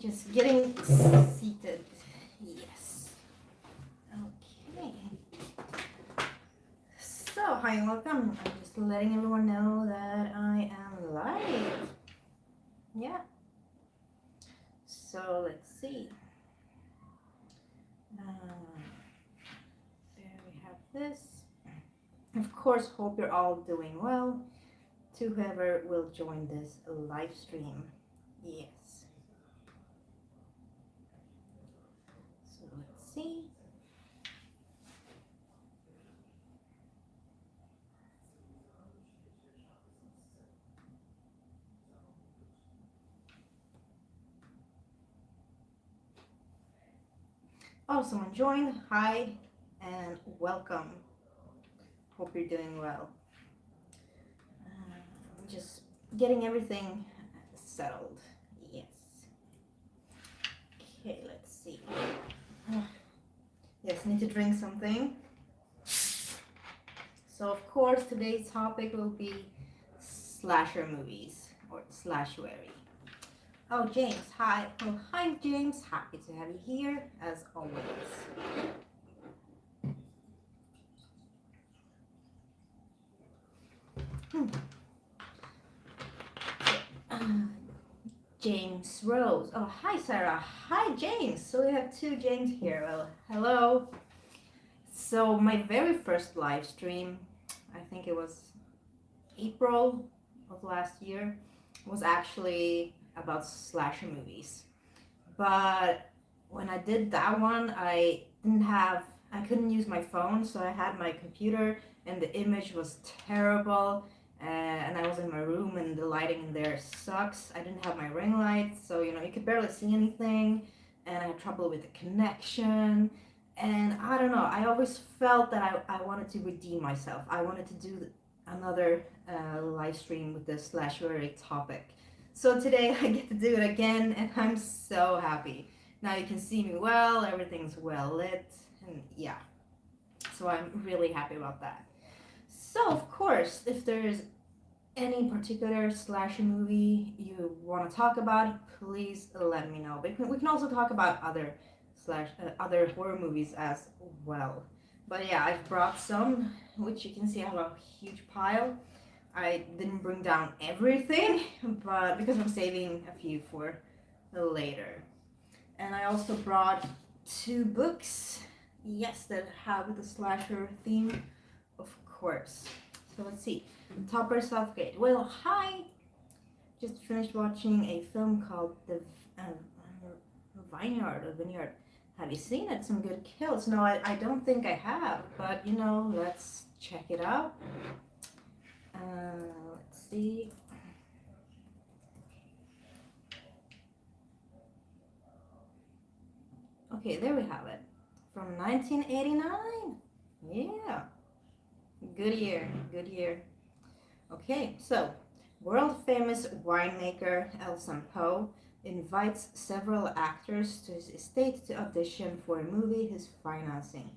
Just getting seated. Yes. Okay. So, hi and welcome. I'm just letting everyone know that I am live. Yeah. So, let's see. There we have this. Of course, hope you're all doing well. To whoever will join this live stream. Yes. So let's see. Oh, someone joined. Hi and welcome. Hope you're doing well. Just getting everything settled. Yes. Okay, let's see. Yes, need to drink something. So of course today's topic will be slasher movies or Slashuary. Oh, James, hi. Oh, hi, James. Happy to have you here as always. James Rose. Oh, hi, Sarah. Hi, James. So we have two James here. Well, hello. So my very first live stream, I think it was April of last year, was actually about slasher movies. But when I did that one, I couldn't use my phone, so I had my computer and the image was terrible. And I was in my room and the lighting in there sucks. I didn't have my ring light, so you could barely see anything, and I had trouble with the connection. And I don't know, I always felt that I wanted to redeem myself. I wanted to do another live stream with the Slashuary topic. So today I get to do it again, and I'm so happy. Now you can see me well, everything's well lit, and yeah. So I'm really happy about that. So of course, if there's any particular slasher movie you want to talk about, please let me know. We can also talk about other horror movies as well. But yeah, I've brought some, which you can see I have a huge pile. I didn't bring down everything, but because I'm saving a few for later. And I also brought two books, yes, that have the slasher theme, of course. So let's see. Topper Southgate. Well, hi! Just finished watching a film called the Vineyard of Vineyard. Have you seen it? Some good kills. No, I don't think I have, but let's check it out. Let's see. Okay, there we have it. From 1989. Yeah. Good year. Good year. Okay, so world-famous winemaker Elson Poe invites several actors to his estate to audition for a movie he's financing.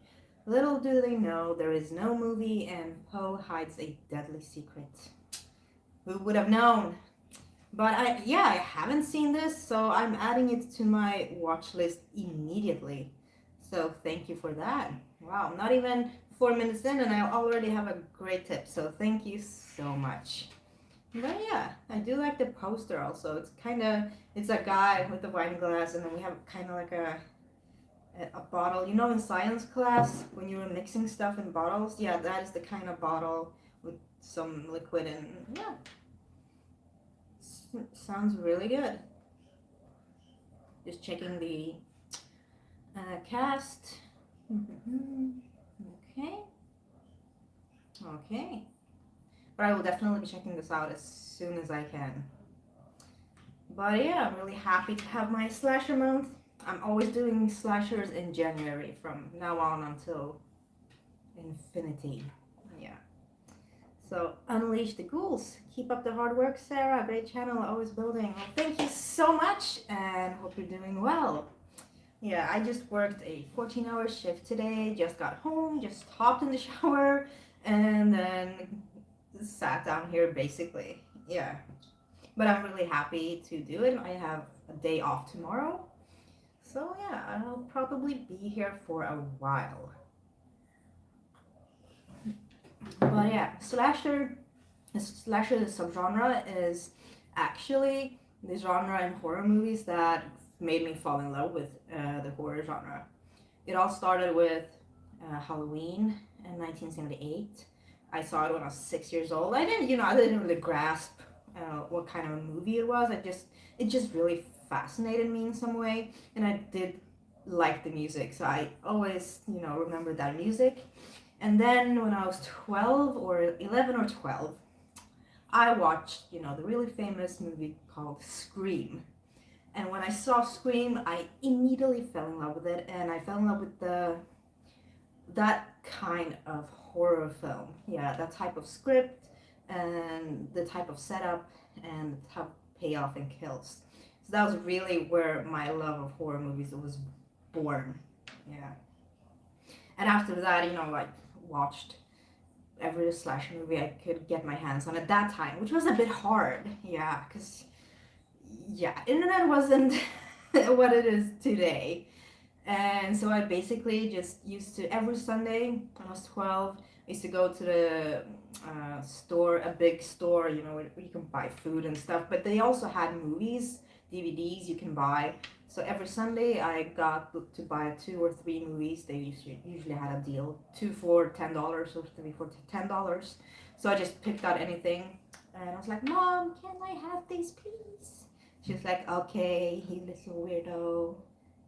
Little do they know, there is no movie and Poe hides a deadly secret. Who would have known? But I haven't seen this, so I'm adding it to my watch list immediately. So thank you for that. Wow, not even 4 minutes in and I already have a great tip, so thank you so much. But yeah, I do like the poster also. It's a guy with a wine glass, and then we have kind of like a bottle. In science class when you were mixing stuff in bottles, yeah, that is the kind of bottle with some liquid, and yeah, sounds really good. Just checking the cast. Okay. But I will definitely be checking this out as soon as I can. But yeah, I'm really happy to have my slasher month. I'm always doing slashers in January from now on until infinity. Yeah. So unleash the ghouls. Keep up the hard work, Sarah. Great channel, always building. Well, thank you so much, and hope you're doing well. Yeah, I just worked a 14-hour shift today. Just got home, just hopped in the shower, and then sat down here basically. Yeah. But I'm really happy to do it. I have a day off tomorrow. So yeah, I'll probably be here for a while. But yeah, slasher the subgenre is actually the genre in horror movies that made me fall in love with the horror genre. It all started with Halloween in 1978. I saw it when I was 6 years old. I didn't really grasp what kind of a movie it was. It just really fascinated me in some way, and I did like the music, so I always, remember that music. And then when I was 12 or 11 or 12, I watched, the really famous movie called Scream. And when I saw Scream, I immediately fell in love with it, and I fell in love with that kind of horror film. Yeah, that type of script and the type of setup and the type of payoff and kills. So that was really where my love of horror movies was born. Yeah. And after that, like watched every slasher movie I could get my hands on at that time, which was a bit hard. Yeah, because internet wasn't what it is today. And so I basically just used to, every Sunday when I was 12, I used to go to the store, a big store, where you can buy food and stuff. But they also had movies, DVDs you can buy. So every Sunday I got to buy 2 or 3 movies. They usually had a deal, 2 for $10 or 3 for $10. So I just picked out anything. And I was like, Mom, can I have these please? She was like, okay, you little weirdo.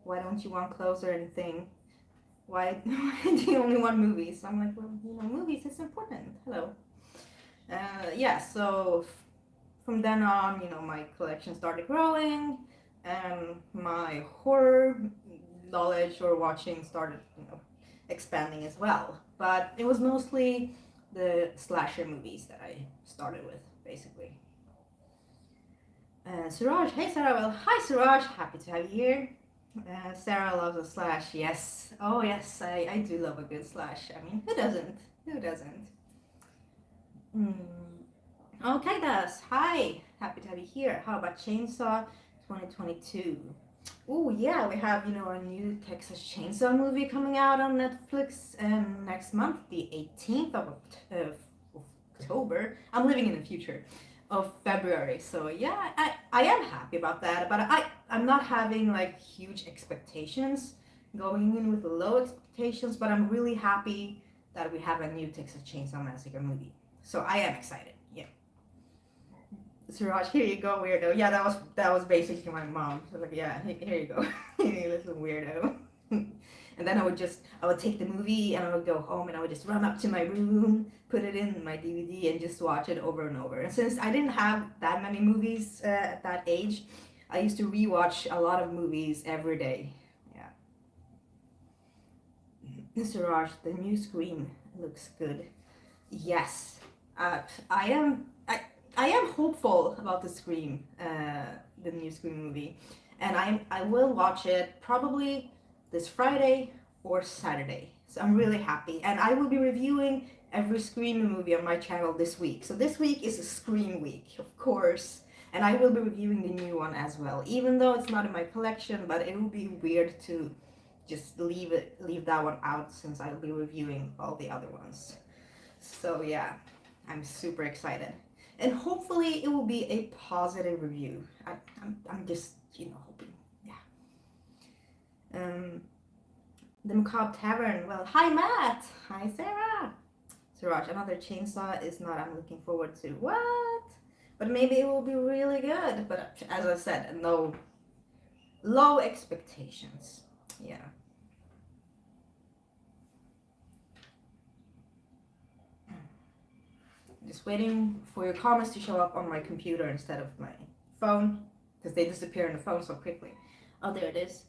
Why don't you want clothes or anything? Why do you only want movies? So I'm like, well, movies is important. Hello. So from then on, my collection started growing, and my horror knowledge or watching started, expanding as well. But it was mostly the slasher movies that I started with, basically. Suraj, hey Sarah, well, hi Suraj, happy to have you here. Sarah loves a slash, yes. Oh yes, I do love a good slash. I mean, who doesn't? Who doesn't? Okay, Das, hi, happy to have you here. How about Chainsaw 2022? Oh yeah, we have, a new Texas Chainsaw movie coming out on Netflix next month, the 18th of October. I'm living in the future. Of February. So yeah, I am happy about that, but I'm not having like huge expectations, going in with low expectations, but I'm really happy that we have a new Texas Chainsaw Massacre movie. So I am excited. Yeah. Suraj, here you go, weirdo. Yeah, that was basically my mom. So like, yeah, here you go, you little weirdo. And then I would take the movie and I would go home and I would just run up to my room, put it in my DVD and just watch it over and over. And since I didn't have that many movies at that age, I used to rewatch a lot of movies every day. Yeah. Mr. Raj, the new Scream looks good. Yes. I am hopeful about the Scream, the new Scream movie. And I will watch it probably this Friday or Saturday. So I'm really happy. And I will be reviewing every Scream movie on my channel this week. So this week is a Scream week, of course. And I will be reviewing the new one as well. Even though it's not in my collection, but it will be weird to just leave that one out since I'll be reviewing all the other ones. So yeah, I'm super excited. And hopefully it will be a positive review. I'm just, hoping. The Macabre Tavern. Well, hi Matt. Hi Sarah. Suraj, another Chainsaw is not I'm looking forward to. What? But maybe it will be really good. But as I said, no low expectations. Yeah. Just waiting for your comments to show up on my computer instead of my phone, because they disappear on the phone so quickly. Oh, there it is.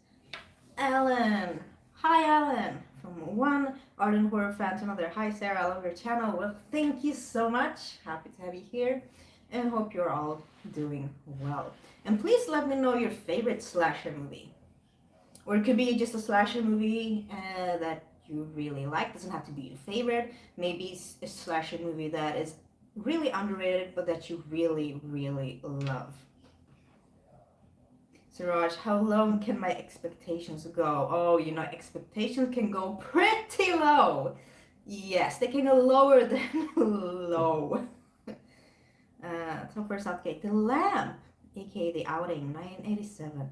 Alan. Hi, Alan. From one ardent horror fan to another. Hi, Sarah. I love your channel. Well, thank you so much. Happy to have you here, and hope you're all doing well. And please let me know your favorite slasher movie, or it could be just a slasher movie that you really like. Doesn't have to be your favorite. Maybe it's a slasher movie that is really underrated, but that you really, really love. Siraj, how low can my expectations go? Oh, expectations can go pretty low. Yes, they can go lower than low. Topper Southgate, The Lamp, aka The Outing, 1987.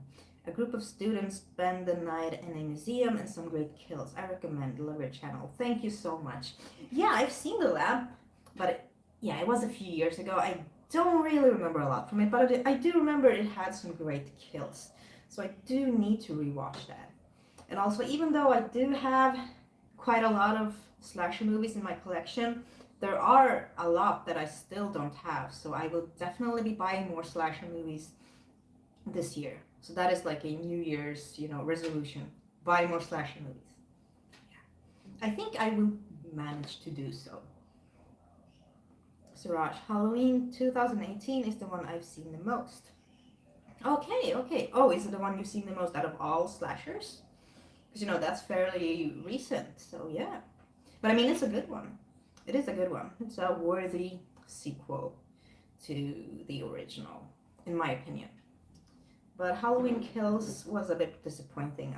A group of students spend the night in a museum and some great kills. I recommend Delivery Channel. Thank you so much. Yeah, I've seen The Lamp, but it was a few years ago. I don't really remember a lot from it, but I do remember it had some great kills. So I do need to rewatch that. And also, even though I do have quite a lot of slasher movies in my collection, there are a lot that I still don't have. So I will definitely be buying more slasher movies this year. So that is like a New Year's, resolution. Buy more slasher movies. Yeah. I think I will manage to do so. Siraj, Halloween 2018 is the one I've seen the most. Okay. Oh, is it the one you've seen the most out of all slashers? Because, that's fairly recent, so yeah. But I mean, it's a good one. It is a good one. It's a worthy sequel to the original, in my opinion. But Halloween Kills was a bit disappointing,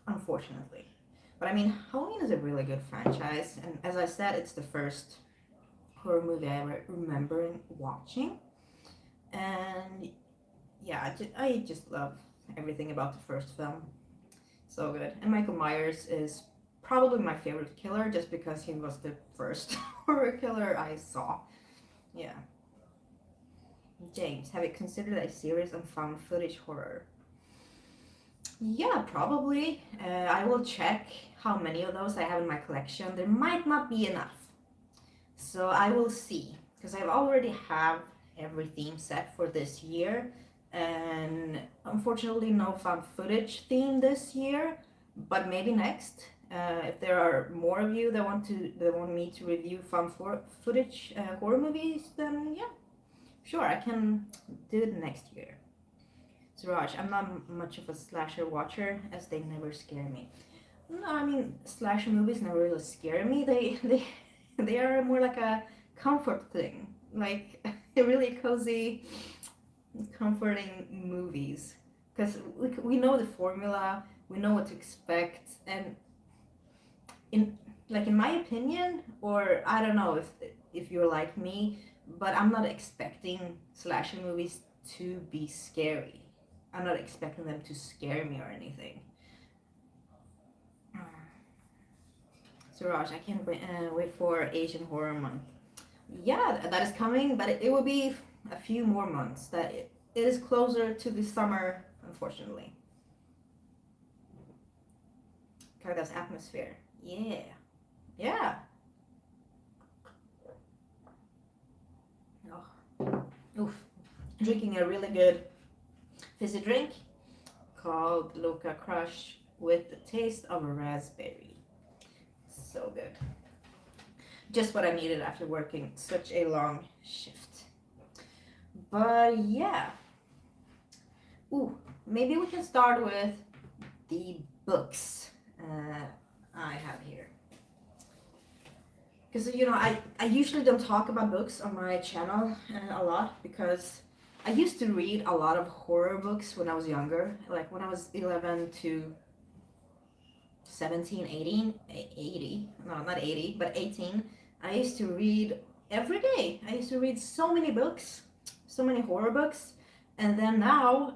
unfortunately. But I mean, Halloween is a really good franchise, and as I said, it's the first horror movie I ever remember watching. And yeah, I just love everything about the first film. So good. And Michael Myers is probably my favorite killer just because he was the first horror killer I saw. Yeah. James, have you considered a series on found footage horror? Yeah, probably. I will check how many of those I have in my collection. There might not be enough. So I will see. Because I already have every theme set for this year. And unfortunately no found footage theme this year. But maybe next. If there are more of you that want me to review found footage horror movies, then yeah. Sure, I can do it next year. Suraj, I'm not much of a slasher watcher as they never scare me. No, I mean, slasher movies never really scare me. They are more like a comfort thing. Like, really cozy, comforting movies. Because we know the formula, we know what to expect, and in my opinion, or I don't know if you're like me, but I'm not expecting slasher movies to be scary. I'm not expecting them to scare me or anything. Suraj, I can't wait for Asian Horror Month. Yeah, that is coming, but it will be a few more months. That it is closer to the summer, unfortunately. Carda's atmosphere. Yeah. Oh. Oof. Drinking a really good fizzy drink called Loca Crush with the taste of a raspberry. So good. Just what I needed after working such a long shift. But yeah. Ooh, maybe we can start with the books I have here. Because, I usually don't talk about books on my channel a lot because I used to read a lot of horror books when I was younger. Like when I was 11 to 17, 18, 80, no, not 80, but 18. I used to read every day. I used to read so many books, so many horror books. And then now,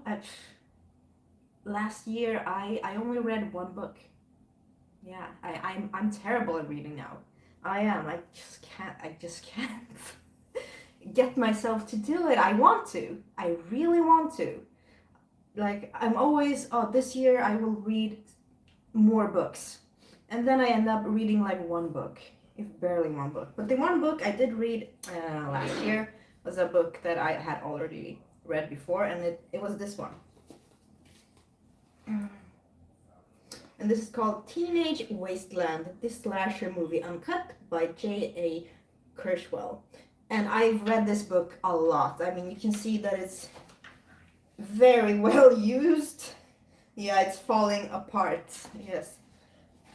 last year, I only read one book. Yeah, I'm terrible at reading now. I am. I just can't get myself to do it. I want to. I really want to. Like, I'm always, this year I will read more books. And then I end up reading like one book, if barely one book. But the one book I did read last year was a book that I had already read before, and it was this one. And this is called Teenage Wasteland, this slasher movie uncut by J.A. Kirschwell. And I've read this book a lot. I mean, you can see that it's very well used. Yeah, it's falling apart. Yes.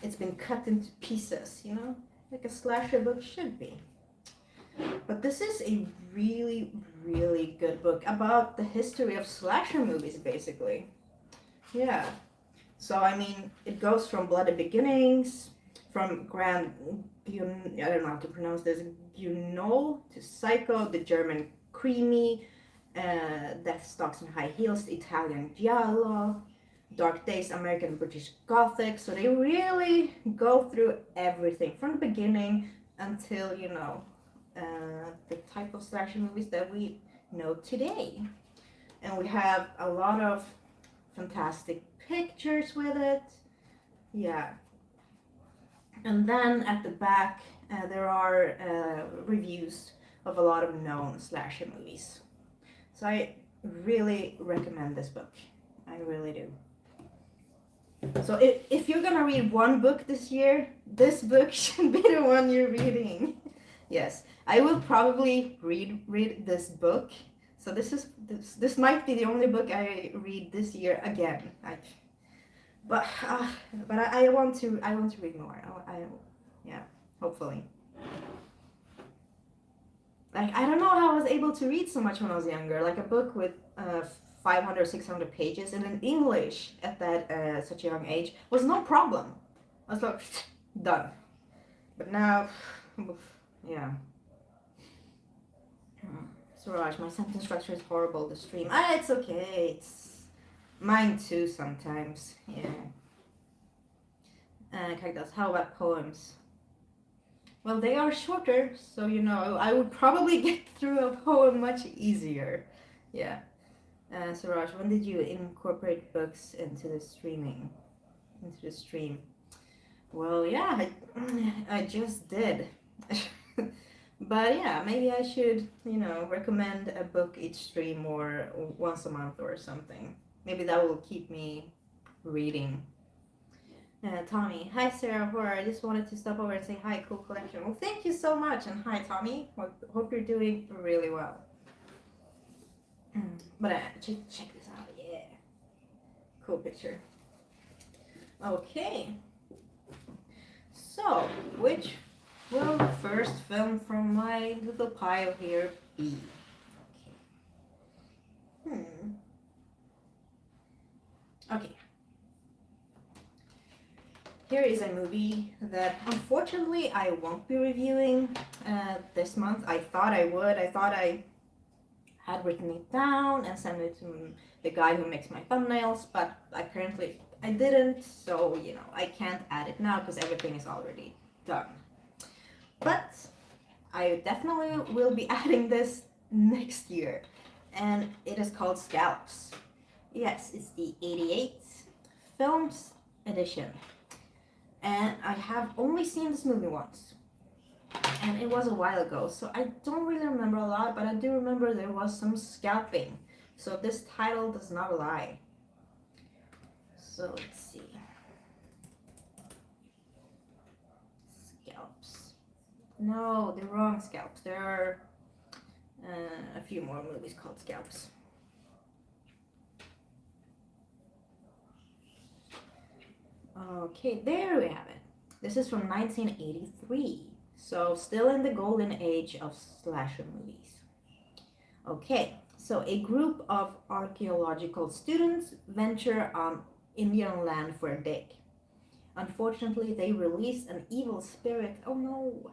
It's been cut into pieces, like a slasher book should be. But this is a really, really good book about the history of slasher movies, basically. Yeah. So I mean, it goes from bloody beginnings, from I don't know how to pronounce this, Gunol to Psycho, the German Creamy, Death Stalks in High Heels, the Italian Giallo, Dark Days, American British Gothic. So they really go through everything from the beginning until, the type of slasher movies that we know today. And we have a lot of fantastic pictures with it. Yeah. And then at the back, there are reviews of a lot of known slasher movies. So I really recommend this book. I really do. So if you're gonna read one book this year, this book should be the one you're reading. Yes, I will probably read this book. So this might be the only book I read this year again. But I want to read more. Yeah, hopefully. Like I don't know how I was able to read so much when I was younger. Like a book with 500 600 pages and in English at that such a young age was no problem. I was like done. But now, yeah. Suraj, my sentence structure is horrible. The stream. It's okay. It's mine too sometimes. Yeah. Cactus, how about poems? Well, they are shorter, so I would probably get through a poem much easier. Yeah. Suraj, when did you incorporate books into the stream? Well, yeah, I just did. But yeah, maybe I should, recommend a book each stream or once a month or something. Maybe that will keep me reading. Tommy, hi Sarah Horror. I just wanted to stop over and say hi, cool collection. Well, thank you so much, and hi Tommy. Hope you're doing really well. But check this out, yeah, cool picture. Okay, so which will the first film from my little pile here be? Okay. Okay. Here is a movie that unfortunately I won't be reviewing this month. I thought I would. I thought I had written it down and sent it to the guy who makes my thumbnails, but apparently I didn't, so I can't add it now because everything is already done. But I definitely will be adding this next year, and it is called Scalps. Yes, it's the 88th Films edition. And I have only seen this movie once. And it was a while ago, so I don't really remember a lot, but I do remember there was some scalping. So this title does not lie. So let's see. Scalps. No, the wrong Scalps. There are a few more movies called Scalps. Okay, there we have it. This is from 1983, so still in the golden age of slasher movies. Okay, so a group of archaeological students venture on Indian land for a dig. Unfortunately, they release an evil spirit, oh no,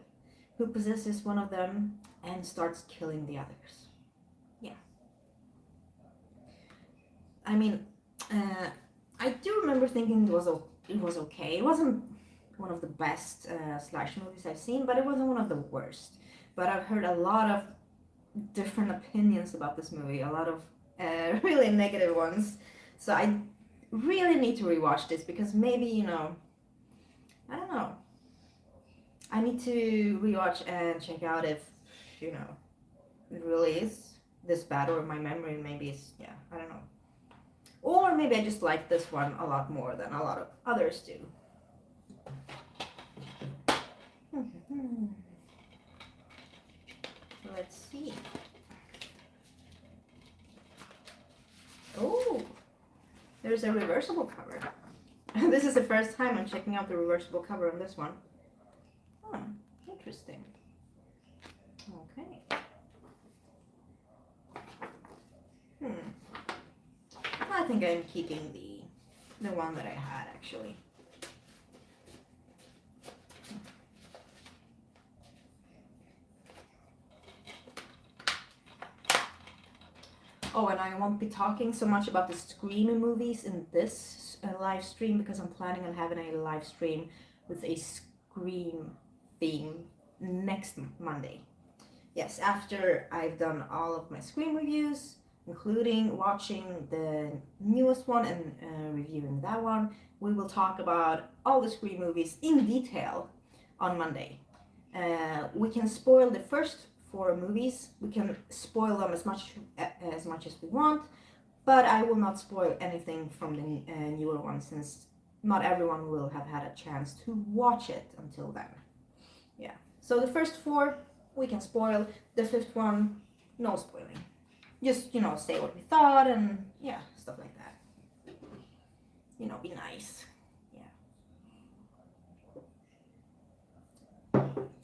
who possesses one of them and starts killing the others. Yeah. I mean, I do remember thinking it was okay. It wasn't one of the best slash movies I've seen, but it wasn't one of the worst. But I've heard a lot of different opinions about this movie, a lot of really negative ones. So I really need to rewatch this because maybe, I don't know. I need to rewatch and check out if, it really is this bad, or my memory maybe is, I don't know. Or maybe I just like this one a lot more than a lot of others do. Let's see. Oh, there's a reversible cover. This is the first time I'm checking out the reversible cover on this one. Oh, interesting. Okay. I think I'm keeping the the one that I had actually. Oh, and I won't be talking so much about the Scream movies in this live stream because I'm planning on having a live stream with a Scream theme next Monday. Yes, after I've done all of my Scream reviews, including watching the newest one and reviewing that one, we will talk about all the Scream movies in detail on Monday. We can spoil the first 4 movies. We can spoil them as much as we want, but I will not spoil anything from the newer ones since not everyone will have had a chance to watch it until then. Yeah. So the first 4 we can spoil. The 5th one, no spoiling. Just, say what we thought and yeah, stuff like that. Be nice. Yeah.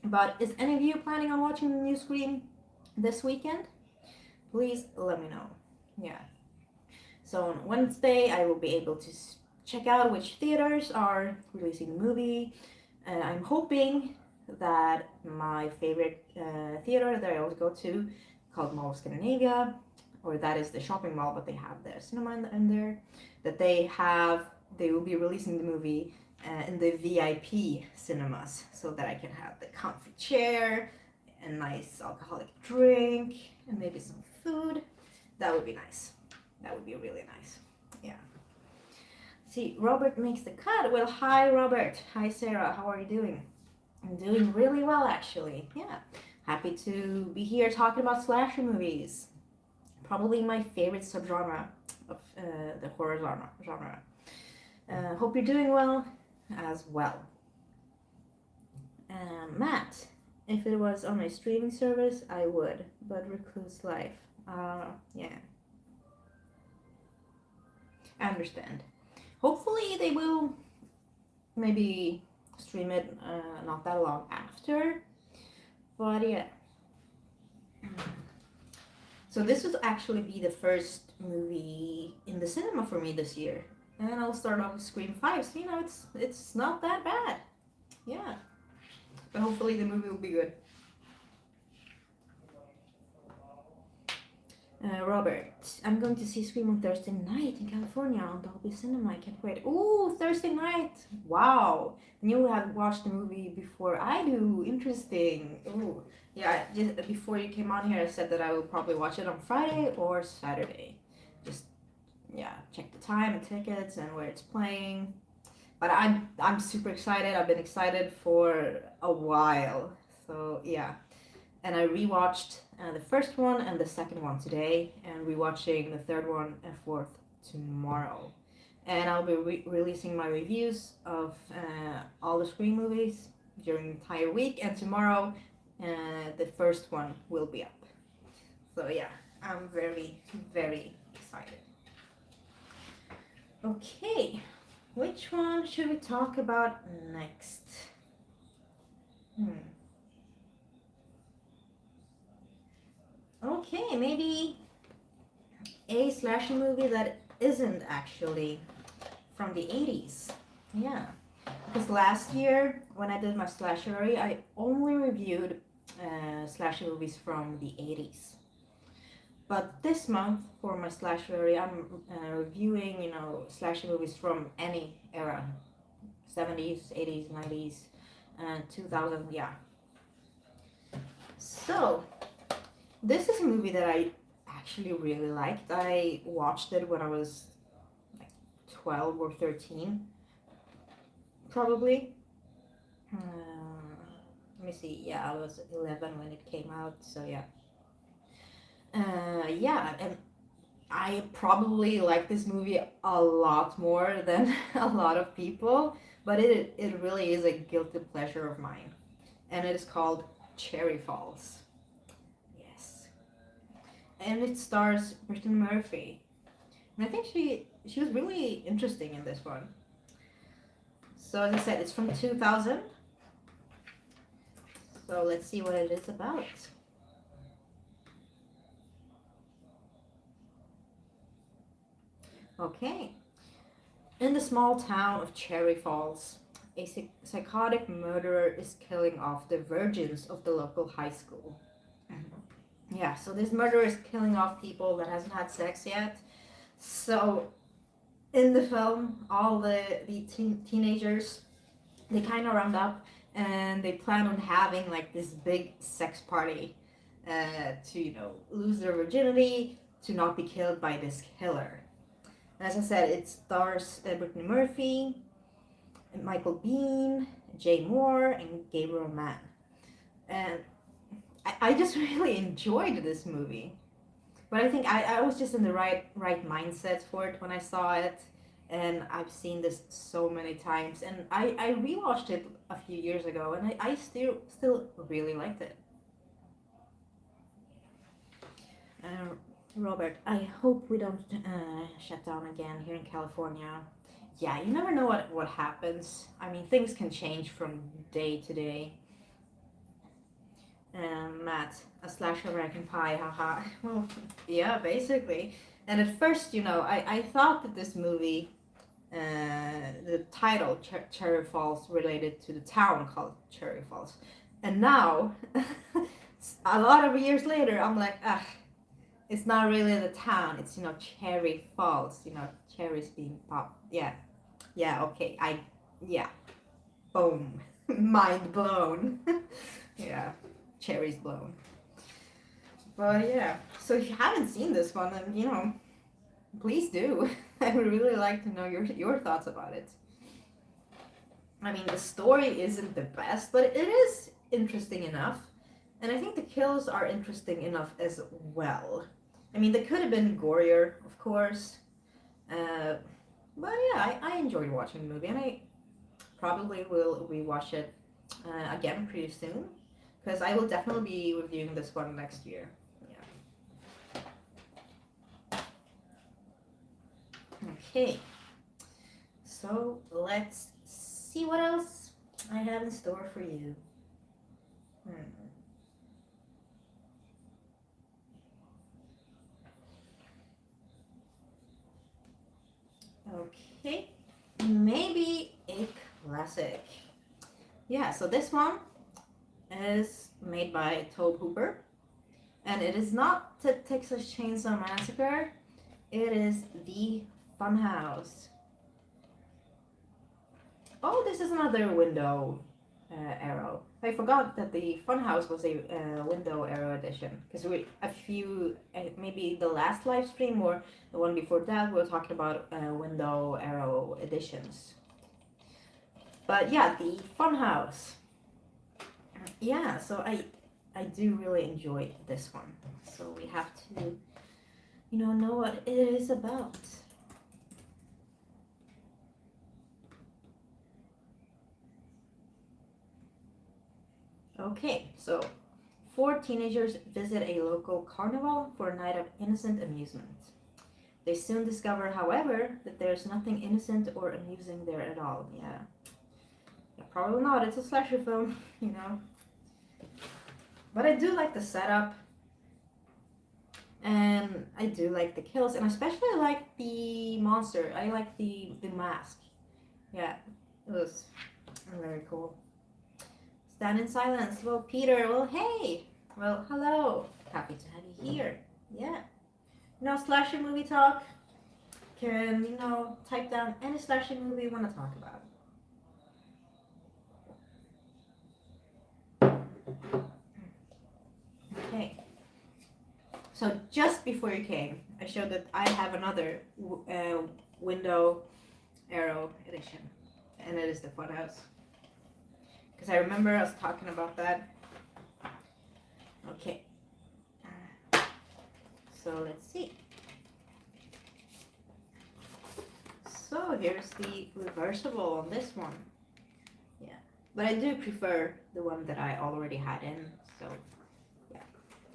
But is any of you planning on watching the new Scream this weekend? Please let me know. Yeah. So on Wednesday, I will be able to check out which theaters are releasing the movie. I'm hoping that my favorite theater that I always go to, called Mall of Scandinavia, or that is the shopping mall, but they have their cinema in there, that they will be releasing the movie in the VIP cinemas, so that I can have the comfy chair, a nice alcoholic drink, and maybe some food. That would be nice. That would be really nice. Yeah. See, Robert makes the cut. Well, hi, Robert. Hi, Sarah. How are you doing? I'm doing really well, actually. Yeah. Happy to be here talking about slasher movies. Probably my favorite subgenre of the horror genre. Hope you're doing well as well. Matt, if it was on a streaming service, I would, but Recluse Life. Yeah. I understand. Hopefully they will maybe stream it not that long after, but yeah. So this will actually be the first movie in the cinema for me this year, and I'll start off with Scream 5. So it's not that bad. Yeah, but hopefully the movie will be good. Robert, I'm going to see Scream on Thursday night in California on Dolby Cinema. I can't wait. Ooh, Thursday night! Wow! And you have watched the movie before I do. Interesting. Ooh, yeah. Just before you came on here, I said that I will probably watch it on Friday or Saturday. Just check the time and tickets and where it's playing. But I'm super excited. I've been excited for a while. So yeah. And I rewatched the first one and the second one today, and rewatching the third one and fourth tomorrow. And I'll be releasing my reviews of all the Scream movies during the entire week, and tomorrow the first one will be up. So yeah, I'm very, very excited. Okay, which one should we talk about next? Okay, maybe a slasher movie that isn't actually from the 80s. Yeah, because last year when I did my Slashuary, I only reviewed slasher movies from the 80s. But this month for my Slashuary, I'm reviewing, slasher movies from any era. 70s, 80s, 90s, 2000, yeah. So, this is a movie that I actually really liked. I watched it when I was like 12 or 13, probably. Let me see. Yeah, I was 11 when it came out, so yeah. And I probably like this movie a lot more than a lot of people, but it really is a guilty pleasure of mine. And it is called Cherry Falls. And it stars Brittany Murphy. And I think she was really interesting in this one. So as I said, it's from 2000. So let's see what it is about. Okay. In the small town of Cherry Falls, a psychotic murderer is killing off the virgins of the local high school. Yeah, so this murderer is killing off people that hasn't had sex yet. So in the film, all the teenagers, they kind of round up and they plan on having like this big sex party to, you know, lose their virginity, to not be killed by this killer. And as I said, it stars Brittany Murphy, Michael Biehn, Jay Moore, and Gabriel Mann. And I just really enjoyed this movie. But I think I was just in the right mindset for it when I saw it. And I've seen this so many times. And I rewatched it a few years ago, and I still really liked it. Robert, I hope we don't shut down again here in California. Yeah, you never know what happens. I mean, things can change from day to day. Matt, a slash American Pie, haha. Well, yeah, basically. And at first, you know, I thought that this movie, the title, Cherry Falls, related to the town called Cherry Falls. And now, a lot of years later, I'm like, it's not really the town, it's, you know, Cherry Falls, you know, cherries being popped. Yeah, okay, yeah, boom, mind blown. Yeah, cherries blown. But yeah, so if you haven't seen this one, then, you know, please do. I would really like to know your thoughts about it. I mean, the story isn't the best, but it is interesting enough. And I think the kills are interesting enough as well. I mean, they could have been gorier, of course. But yeah, I enjoyed watching the movie, and I probably will rewatch it again pretty soon. Because I will definitely be reviewing this one next year. Yeah. Okay. So let's see what else I have in store for you. Okay, maybe a classic. Yeah, so this one is made by Tobe Hooper, and it is not the Texas Chainsaw Massacre, it is The Funhouse. Oh, this is another window arrow. I forgot that the Funhouse was a window arrow edition, because maybe the last live stream or the one before that, we were talking about window arrow editions. But yeah, the Funhouse. Yeah, so I do really enjoy this one. So we have to, you know what it is about. Okay, so 4 teenagers visit a local carnival for a night of innocent amusement. They soon discover, however, that there's nothing innocent or amusing there at all. Yeah, probably not. It's a slasher film, you know. But I do like the setup, and I do like the kills, and especially like the monster. I like the mask. Yeah, it was very cool. Stand in silence. Well, Peter, well, hey. Well, hello. Happy to have you here. Yeah. You know, slasher movie talk. Can, you know, type down any slasher movie you want to talk about. Okay. So just before you came, I showed that I have another window arrow edition. And it is the Funhouse. Because I remember us talking about that. Okay. So let's see. So here's the reversible on this one. Yeah. But I do prefer the one that I already had in. So yeah.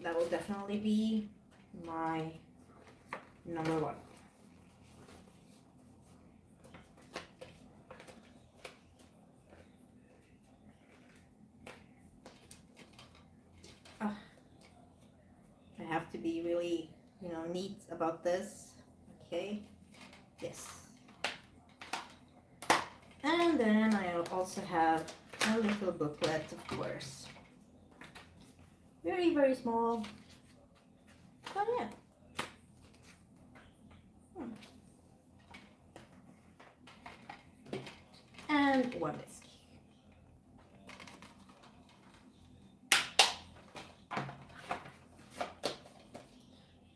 That will definitely be my number 1. I have to be really, you know, neat about this. Okay. Yes. then I also have a little booklet, of course. Very, very small. But yeah. And one disc.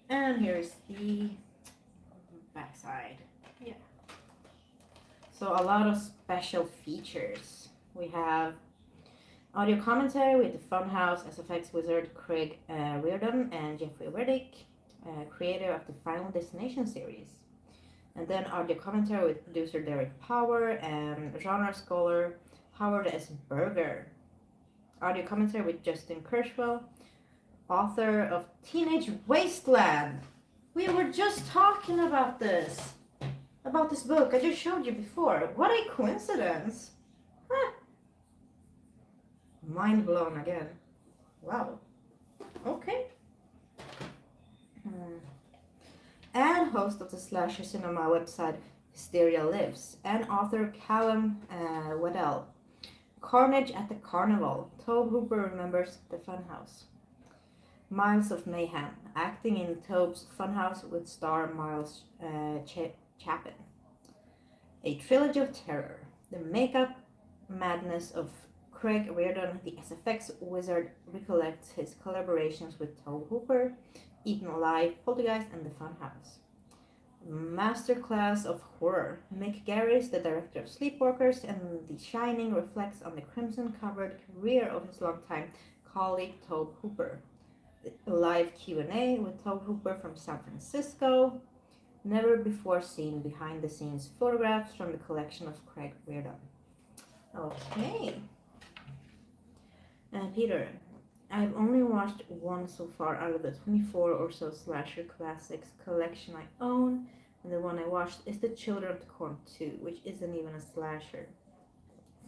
And here's the backside. Yeah. So a lot of special features. We have audio commentary with the Funhouse SFX wizard Craig Reardon and Jeffrey Reddick, creator of the Final Destination series. And then audio commentary with producer Derek Power and genre scholar Howard S. Berger. Audio commentary with Justin Kirschwell, author of Teenage Wasteland. We were just talking about this book. I just showed you before. What a coincidence. Huh. Mind blown again. Wow. Okay. And host of the Slasher Cinema website Hysteria Lives, and author Callum Waddell. Carnage at the Carnival. Tobe Hooper remembers the Funhouse. Miles of Mayhem. Acting in Tobe's Funhouse with star Miles Chapin. A Trilogy of Terror. The makeup madness of Craig Reardon, the SFX wizard, recollects his collaborations with Tobe Hooper, Eaten Alive, Poltergeist, and the Funhouse. Masterclass of Horror. Mick Garris, the director of Sleepwalkers and The Shining, reflects on the crimson-covered career of his longtime colleague Tobe Hooper. A live Q&A with Tobe Hooper from San Francisco. Never before seen behind-the-scenes photographs from the collection of Craig Reardon. Okay. Peter, I've only watched one so far out of the 24 or so slasher classics collection I own, and the one I watched is The Children of the Corn 2, which isn't even a slasher.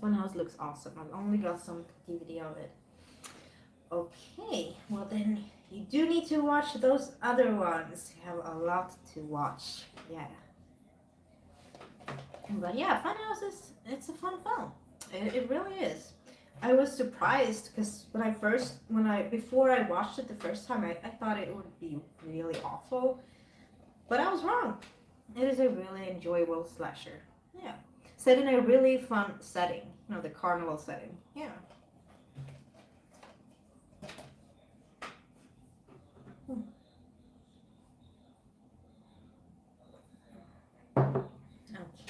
Funhouse looks awesome. I've only got some DVD of it. Okay, well then you do need to watch those other ones. You have a lot to watch. Yeah. But yeah, Funhouse it's a fun film. It really is. I was surprised because before I watched it the first time, I thought it would be really awful, but I was wrong. It is a really enjoyable slasher. Yeah, set in a really fun setting. You know, the carnival setting. Yeah.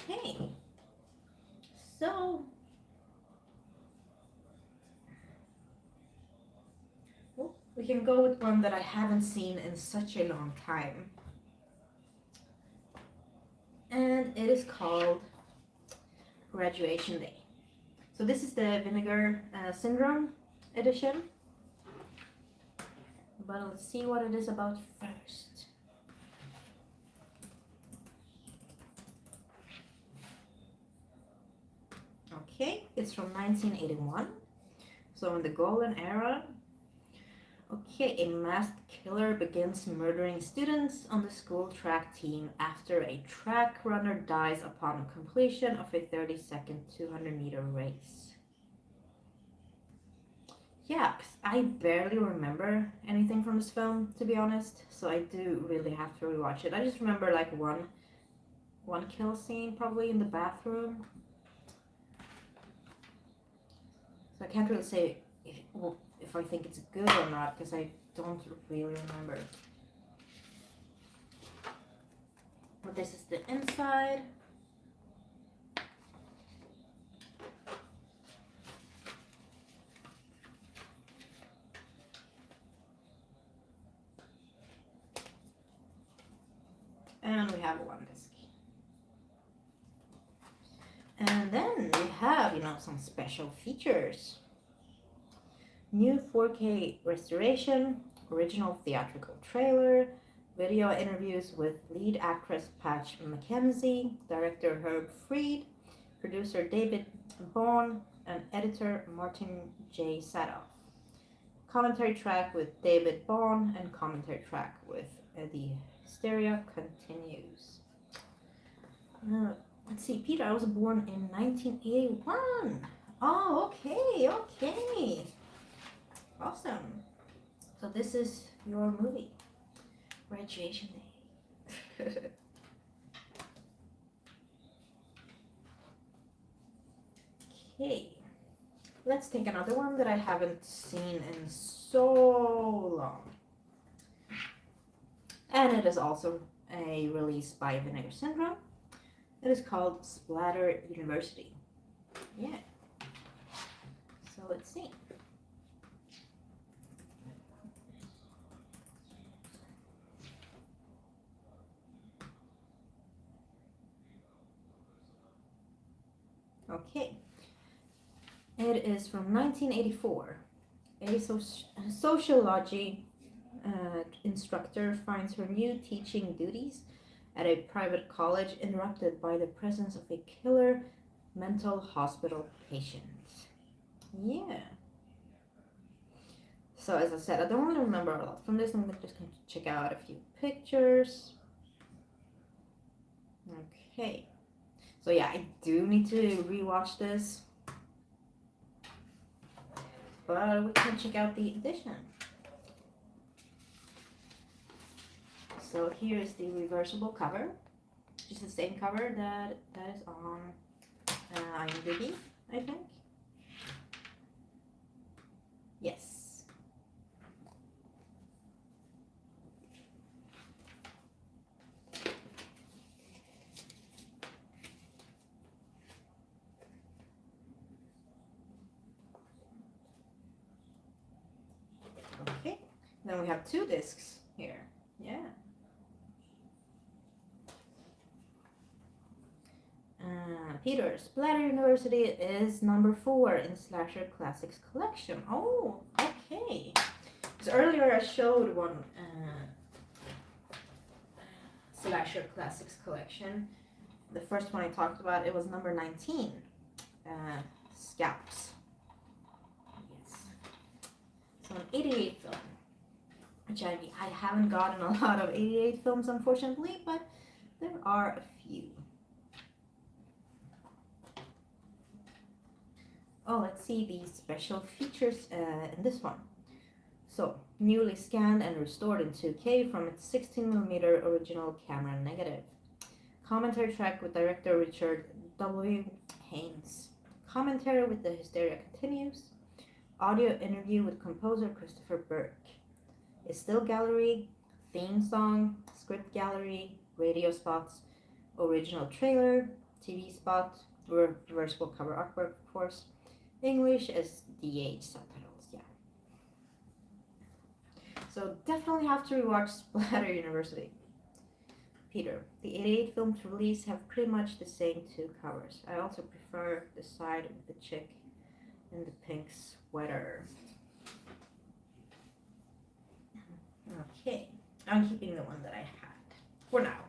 Okay. So. We can go with one that I haven't seen in such a long time. And it is called Graduation Day. So this is the Vinegar Syndrome edition. But let's see what it is about first. Okay, it's from 1981. So in the golden era. Okay, a masked killer begins murdering students on the school track team after a track runner dies upon completion of a 30-second 200-meter race. Yeah, 'cause I barely remember anything from this film, to be honest, so I do really have to rewatch it. I just remember like one kill scene, probably in the bathroom. So I can't really say if I think it's good or not, because I don't really remember. But this is the inside. And we have one disc. And then we have, some special features. New 4K restoration, original theatrical trailer, video interviews with lead actress Patch McKenzie, director Herb Fried, producer David Bond, and editor Martin J. Sadoff. Commentary track with David Bond and commentary track with the Hysteria continues. Let's see, Peter, I was born in 1981. Oh, okay. Awesome. So this is your movie, Graduation Day. Okay, let's take another one that I haven't seen in so long. And it is also a release by Vinegar Syndrome. It is called Splatter University. Yeah. So let's see. Okay. It is from 1984. A sociology instructor finds her new teaching duties at a private college interrupted by the presence of a killer mental hospital patient. Yeah. So as I said, I don't really remember a lot from this. I'm just going to check out a few pictures. Okay. So yeah, I do need to rewatch this. But we can check out the edition. So here is the reversible cover. Just the same cover that is on IMDb, I think. Yes. Okay. Then we have 2 discs here. Yeah. Peter, Splatter University is number 4 in Slasher Classics collection. Oh, okay. Because earlier I showed one Slasher Classics collection. The first one I talked about, it was number 19, Scalps. Yes. So an 88 film, which I haven't gotten a lot of 88 films, unfortunately, but there are a few. Oh, let's see the special features in this one. So, newly scanned and restored in 2K from its 16mm original camera negative. Commentary track with director Richard W. Haynes. Commentary with The Hysteria Continues. Audio interview with composer Christopher Burke. A still gallery, theme song, script gallery, radio spots, original trailer, TV spot, reversible cover artwork, of course. English as DH subtitles, yeah. So definitely have to rewatch Splatter University. Peter, the 88 films release have pretty much the same 2 covers. I also prefer the side with the chick in the pink sweater. Okay, I'm keeping the one that I had for now.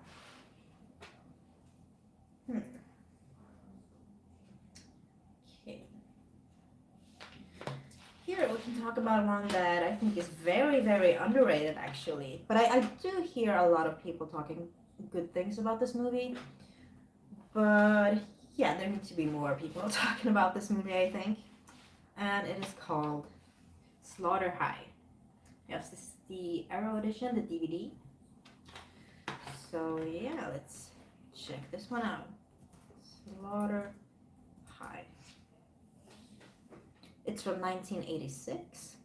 Here we can talk about one that I think is very, very underrated actually. But I do hear a lot of people talking good things about this movie. But yeah, there need to be more people talking about this movie, I think. And it is called Slashuary. Yes, this is the Arrow edition, the DVD. So yeah, let's check this one out. Slashuary. It's from 1986.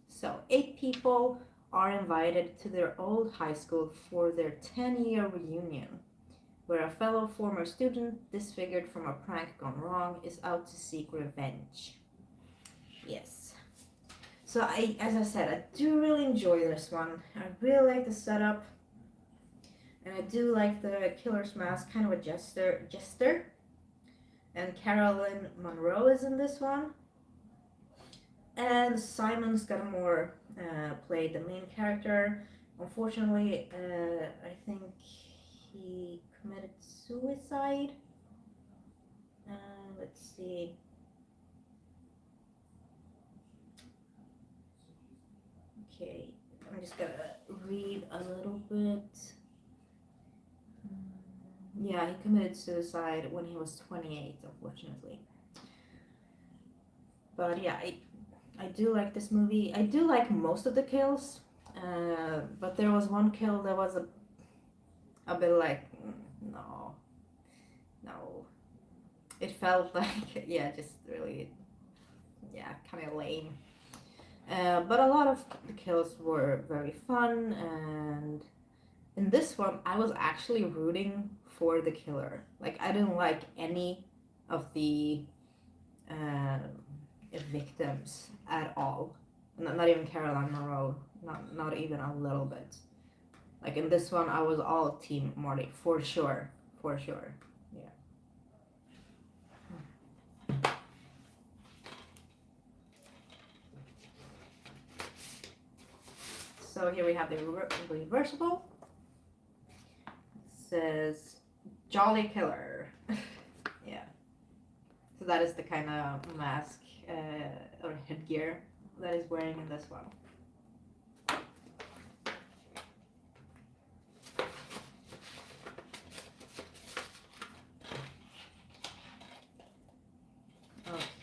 So 8 people are invited to their old high school for their 10-year reunion, where a fellow former student, disfigured from a prank gone wrong, is out to seek revenge. Yes. So as I said, I do really enjoy this one. I really like the setup. And I do like the killer's mask, kind of a jester. And Carolyn Monroe is in this one. And Simon Scudamore played the main character. Unfortunately, I think he committed suicide. Let's see. Okay, I'm just gonna read a little bit. Yeah, he committed suicide when he was 28, unfortunately. But yeah, I do like this movie. I do like most of the kills, but there was one kill that was a bit like, no, no. It felt like, yeah, just really, yeah, kind of lame. But a lot of the kills were very fun, and in this one, I was actually rooting for the killer. Like, I didn't like any of the uh, victims at all. Not even Caroline Monroe. Not even a little bit. Like in this one, I was all Team Marty for sure, for sure. Yeah. So here we have the reversible. It says Jolly Killer. Yeah. So that is the kind of mask or headgear that is wearing in this one.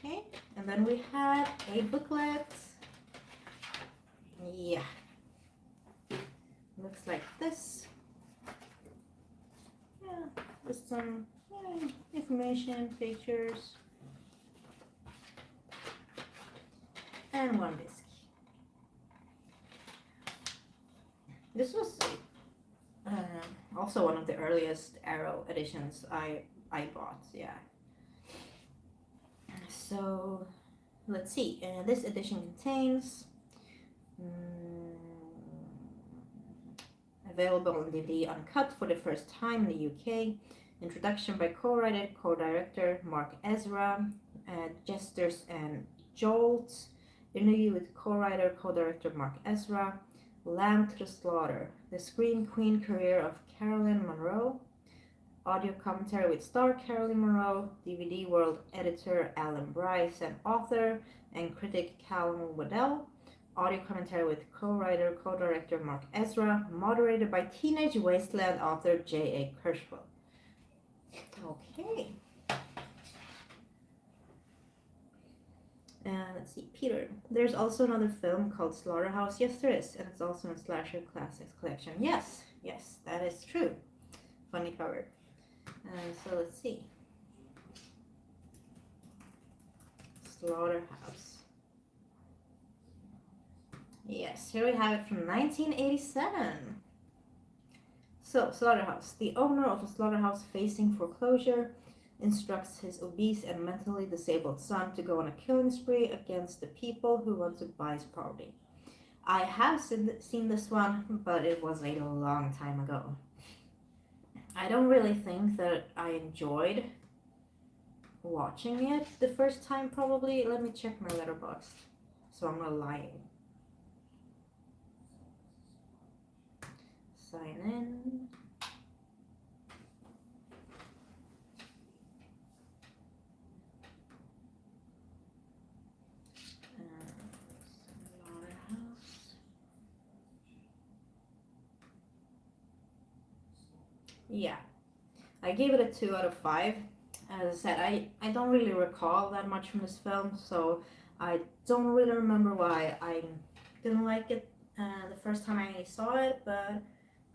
Okay, and then we have a booklet. Yeah. Looks like this. Yeah, with some information, pictures, and one disc. This was also one of the earliest Arrow editions I bought. Yeah. So let's see. This edition contains available on DVD uncut for the first time in the UK. Introduction by co-writer, co-director Mark Ezra, Jesters and Jolts. Interview with co-writer, co-director Mark Ezra. Lamb to the Slaughter. The Screen Queen career of Caroline Monroe. Audio commentary with star Caroline Monroe, DVD world editor Alan Bryce, and author and critic Callum Waddell. Audio commentary with co-writer, co-director Mark Ezra, moderated by Teenage Wasteland author J.A. Kirschwell. Okay. Let's see, Peter. There's also another film called Slaughterhouse. Yes, there is, and it's also in Slasher Classics collection. Yes, that is true. Funny cover. So let's see. Slaughterhouse. Yes, here we have it from 1987. So, Slaughterhouse. The owner of a slaughterhouse facing foreclosure instructs his obese and mentally disabled son to go on a killing spree against the people who want to buy his property. I have seen this one, but it was a long time ago. I don't really think that I enjoyed watching it the first time, probably. Let me check my letterbox so I'm not lying. Sign in. Yeah, I gave it a 2 out of 5. As I said, I don't really recall that much from this film, so I don't really remember why I didn't like it the first time I saw it, but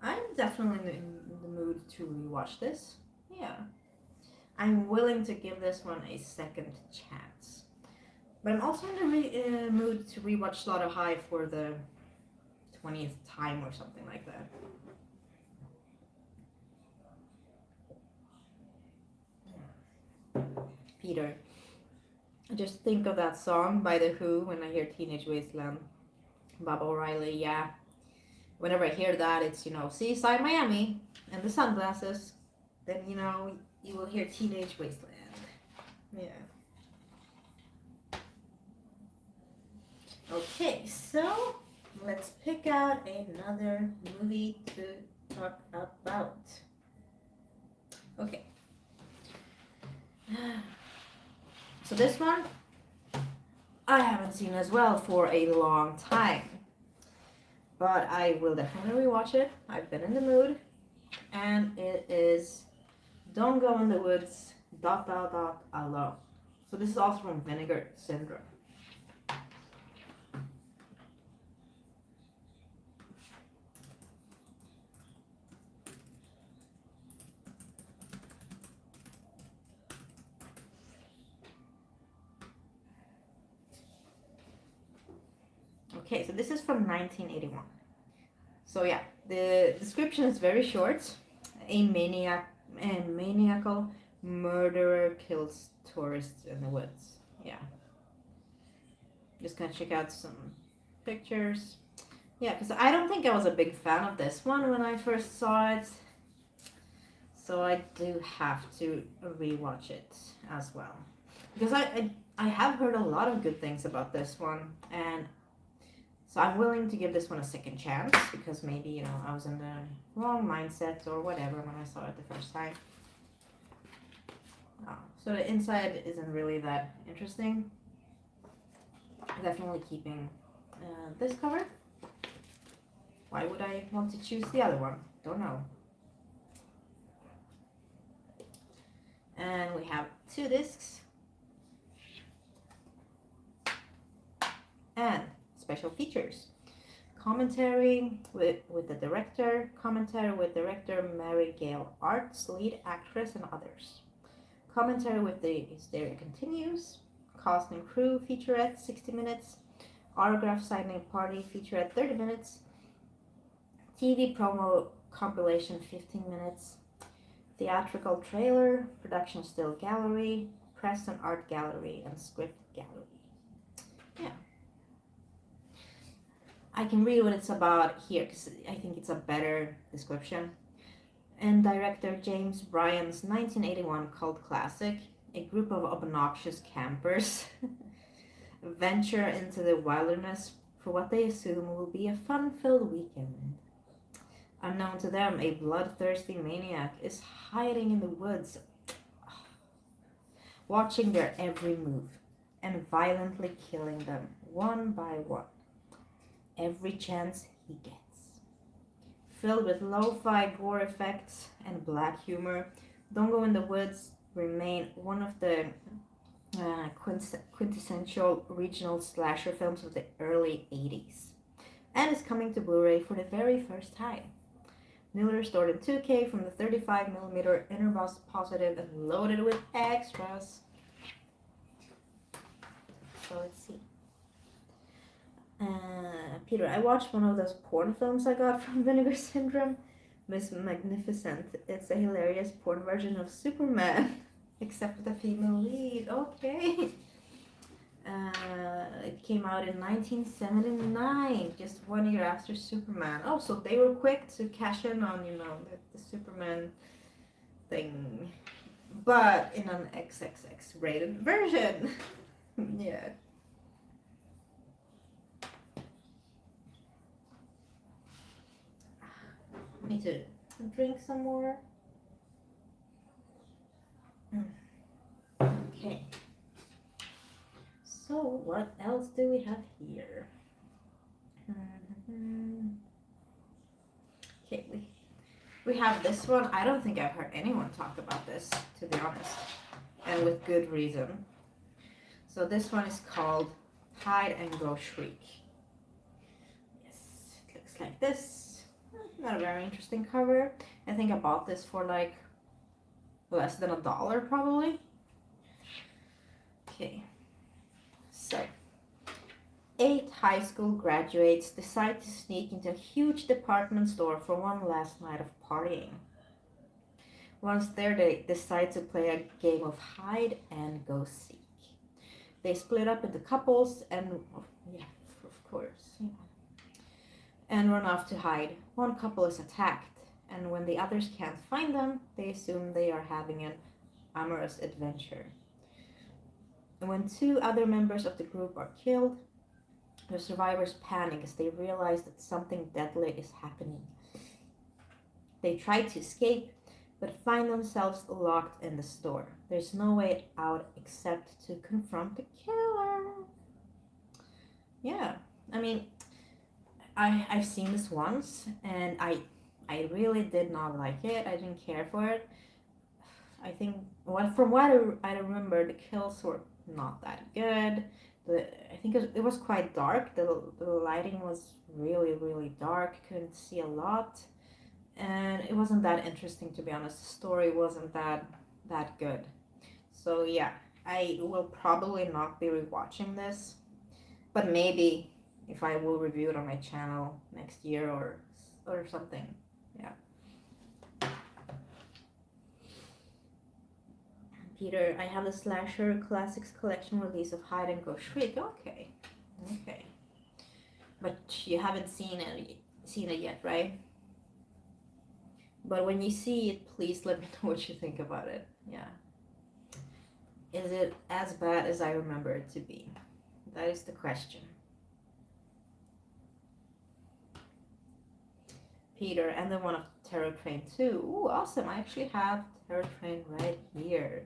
I'm definitely in the mood to rewatch this. Yeah, I'm willing to give this one a second chance. But I'm also in the mood to rewatch Slaughter High for the 20th time or something like that. Peter. I just think of that song by The Who when I hear Teenage Wasteland. Bob O'Reilly, yeah. Whenever I hear that, it's, Seaside Miami and the sunglasses. Then, you will hear Teenage Wasteland. Yeah. Okay, so let's pick out another movie to talk about. Okay. So this one, I haven't seen as well for a long time. But I will definitely rewatch it. I've been in the mood. And it is Don't go in the woods, ... alone. So this is also from Vinegar Syndrome. Okay, so this is from 1981. So yeah, the description is very short. A maniacal murderer kills tourists in the woods. Yeah. Just gonna check out some pictures. Yeah, because I don't think I was a big fan of this one when I first saw it. So I do have to rewatch it as well. Because I have heard a lot of good things about this one, and so I'm willing to give this one a second chance because maybe, you know, I was in the wrong mindset or whatever when I saw it the first time. Oh, so the inside isn't really that interesting. Definitely keeping this cover. Why would I want to choose the other one? Don't know. And we have 2 discs. And special features. Commentary with the director. Commentary with director Mary Gale Arts, lead actress, and others. Commentary with the Hysteria Continues. Cast and crew featurette 60 minutes. Autograph signing party featurette 30 minutes. TV promo compilation 15 minutes. Theatrical trailer, production still gallery, press and art gallery, and script gallery. Yeah. I can read what it's about here because I think it's a better description. And director James Bryan's 1981 cult classic, a group of obnoxious campers venture into the wilderness for what they assume will be a fun-filled weekend. Unknown to them, a bloodthirsty maniac is hiding in the woods, watching their every move and violently killing them one by one, every chance he gets. Filled with lo-fi gore effects and black humor, Don't Go in the Woods remain one of the quintessential regional slasher films of the early 80s, and is coming to Blu-ray for the very first time. Newly restored in 2K from the 35mm inner positive and loaded with extras. So let's see. Peter, I watched one of those porn films I got from Vinegar Syndrome, Miss Magnificent. It's a hilarious porn version of Superman, except with a female lead. Okay. It came out in 1979, just 1 year after Superman. Oh, so they were quick to cash in on, you know, the Superman thing, but in an XXX rated version. Yeah. Need to drink some more. Okay. So what else do we have here? Okay, we have this one. I don't think I've heard anyone talk about this, to be honest, and with good reason. So this one is called Hide and Go Shriek. Yes, it looks like this. Not a very interesting cover. I think I bought this for like less than $1 probably. Okay. So, 8 high school graduates decide to sneak into a huge department store for one last night of partying. Once there, they decide to play a game of hide and go seek. They split up into couples and, yeah, of course, and run off to hide. One couple is attacked, and when the others can't find them, they assume they are having an amorous adventure. And when 2 other members of the group are killed, the survivors panic as they realize that something deadly is happening. They try to escape, but find themselves locked in the store. There's no way out except to confront the killer. Yeah, I mean, I've seen this once, and I really did not like it. I didn't care for it. I think, well, from what I remember, the kills were not that good. I think it was quite dark. The lighting was really, really dark. Couldn't see a lot. And it wasn't that interesting, to be honest. The story wasn't that good. So yeah, I will probably not be rewatching this, but maybe if I will review it on my channel next year or something. Yeah. Peter, I have the Slasher Classics Collection release of Hide and Go Shriek. Okay, okay, but you haven't seen it yet, right? But when you see it, please let me know what you think about it. Yeah. Is it as bad as I remember it to be? That is the question. Peter, and then one of Terror Train 2. Ooh, awesome. I actually have Terror Train right here.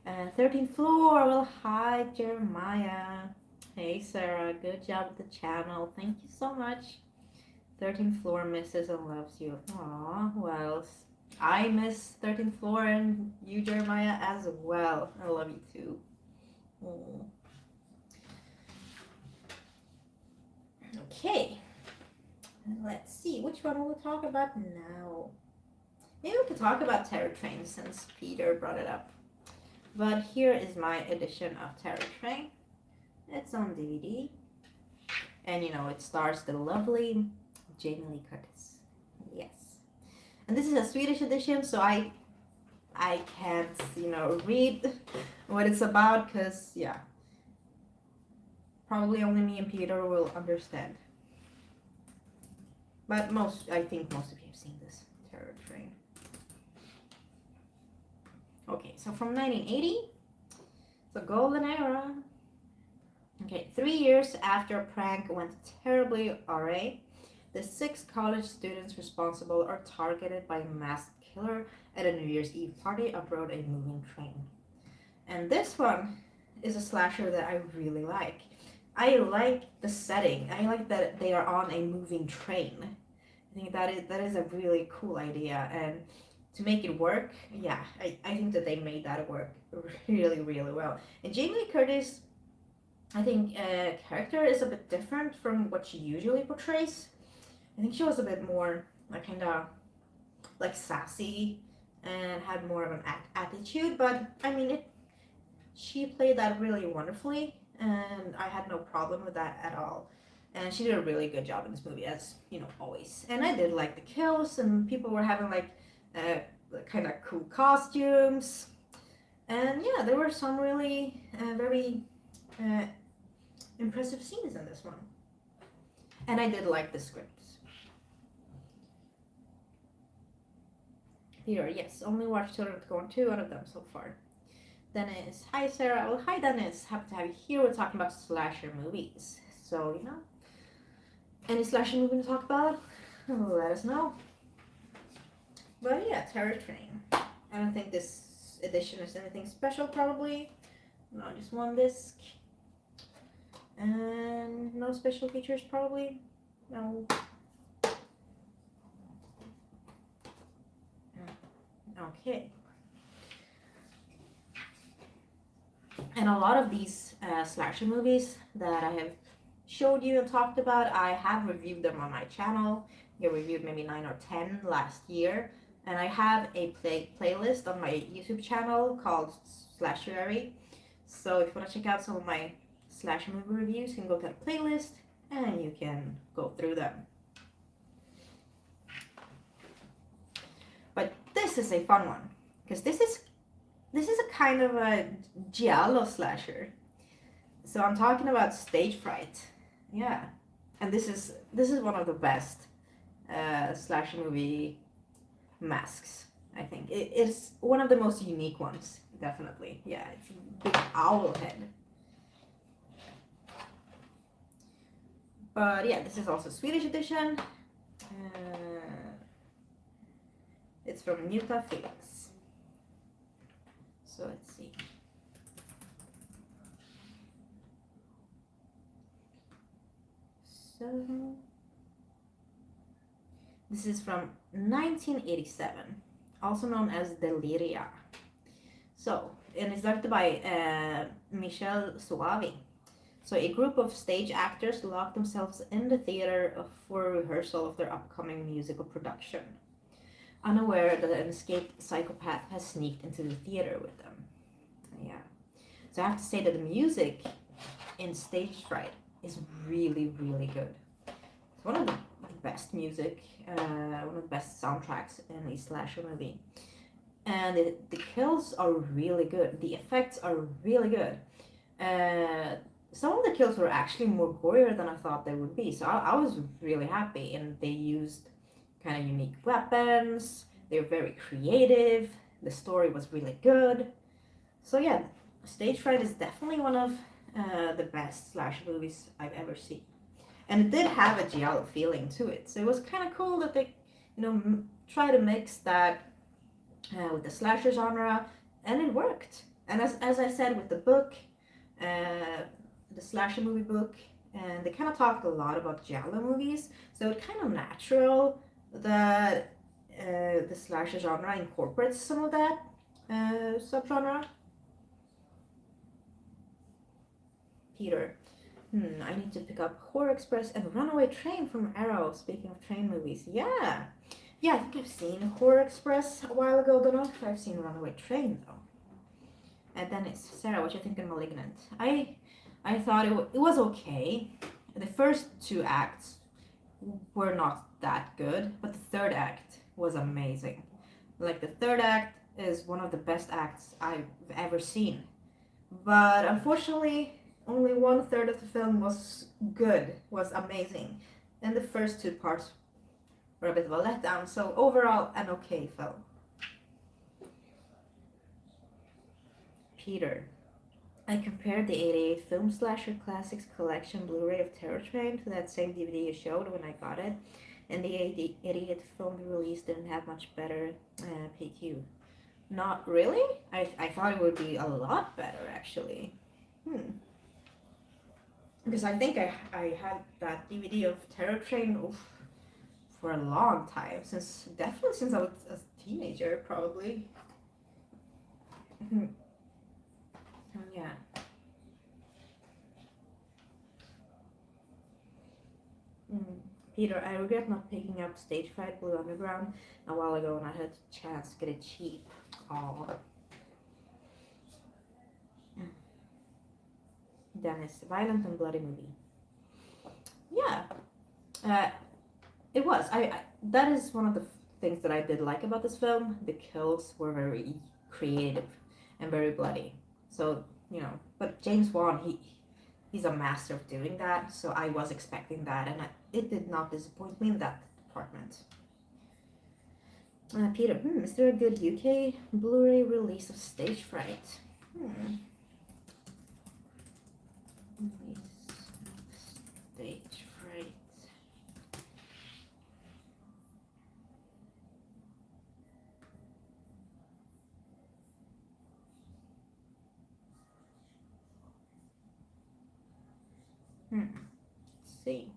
13th floor. Well, hi, Jeremiah. Hey, Sarah. Good job with the channel. Thank you so much. 13th floor misses and loves you. Aw, well, I miss 13th floor and you, Jeremiah, as well. I love you too. Oh. Okay. Let's see, which one will we talk about now? Maybe we could talk about Terror Train since Peter brought it up. But here is my edition of Terror Train. It's on DVD. And you know, it stars the lovely Jamie Lee Curtis. Yes. And this is a Swedish edition, so I can't, read what it's about because, yeah, probably only me and Peter will understand. But I think most of you have seen this Terror Train. Okay, so from 1980, the golden era. Okay, 3 years after a prank went terribly awry, the 6 college students responsible are targeted by a masked killer at a New Year's Eve party aboard a moving train. And this one is a slasher that I really like. I like the setting. I like that they are on a moving train. I think that is a really cool idea, and to make it work, yeah, I think that they made that work really, really well. And Jamie Lee Curtis, I think character is a bit different from what she usually portrays. I think she was a bit more kind of sassy and had more of an attitude, but I mean she played that really wonderfully, and I had no problem with that at all. And she did a really good job in this movie, as always. And I did like the kills, and people were having kind of cool costumes, and yeah, there were some really very impressive scenes in this one. And I did like the script. Here, yes, only watched Children of Corn 2 out of them so far. Dennis, hi Sarah. Well, hi Dennis. Happy to have you here. We're talking about slasher movies. So, any slasher movie to talk about? Let us know. But yeah, Terror Train. I don't think this edition is anything special, probably. No, just one disc. And no special features, probably. No. Okay. And a lot of these slasher movies that I have showed you and talked about, I have reviewed them on my channel. I reviewed maybe 9 or 10 last year. And I have a playlist on my YouTube channel called Slashuary. So if you want to check out some of my slasher movie reviews, you can go to the playlist and you can go through them. But this is a fun one, because this is a kind of a giallo slasher. So I'm talking about Stage Fright. Yeah. And this is one of the best slasher movie masks, I think. It's one of the most unique ones, definitely. Yeah, it's a big owl head. But yeah, this is also Swedish edition. It's from Muta Felix. So let's see. So this is from 1987, also known as Deliria. So, and it's directed by Michel Soavi. So, a group of stage actors lock themselves in the theater for a rehearsal of their upcoming musical production, unaware that an escaped psychopath has sneaked into the theater with them. Yeah. So, I have to say that the music in Stage Fright is really, really good. It's one of the best music, one of the best soundtracks in a slasher movie. And the kills are really good. The effects are really good. Some of the kills were actually more gorier than I thought they would be. So I was really happy. And they used kind of unique weapons. They were very creative. The story was really good. So yeah, Stage Fright is definitely one of the best slasher movies I've ever seen. And it did have a giallo feeling to it. So it was kind of cool that they, try to mix that with the slasher genre, and it worked. And as I said with the book, the slasher movie book, and they kind of talked a lot about giallo movies, so it's kind of natural that the slasher genre incorporates some of that subgenre. Peter. I need to pick up Horror Express and Runaway Train from Arrow. Speaking of train movies, yeah. Yeah, I think I've seen Horror Express a while ago. Don't know if I've seen Runaway Train though. And then it's Sarah, what you think of Malignant? I thought it was okay. The first two acts were not that good, but the third act was amazing. Like the third act is one of the best acts I've ever seen. But unfortunately, only 1/3 of the film was good, was amazing. And the first two parts were a bit of a letdown. So overall, an okay film. Peter. I compared the 88 Film Slasher Classics Collection Blu-ray of Terror Train to that same DVD you showed when I got it. And the 88 film release didn't have much better PQ. Not really? I thought it would be a lot better actually. Because I think I had that DVD of Terror Train for a long time, definitely since I was a teenager, probably. Yeah. Peter, I regret not picking up Stage Fright Blue Underground a while ago when I had a chance to get it cheap. Aww. Dennis, violent and bloody movie. Yeah, it was. That is one of the things that I did like about this film. The kills were very creative and very bloody. So but James Wan, he's a master of doing that. So I was expecting that, and it did not disappoint me in that department. Peter, is there a good UK Blu-ray release of Stage Fright? Stage Fright. Let's see.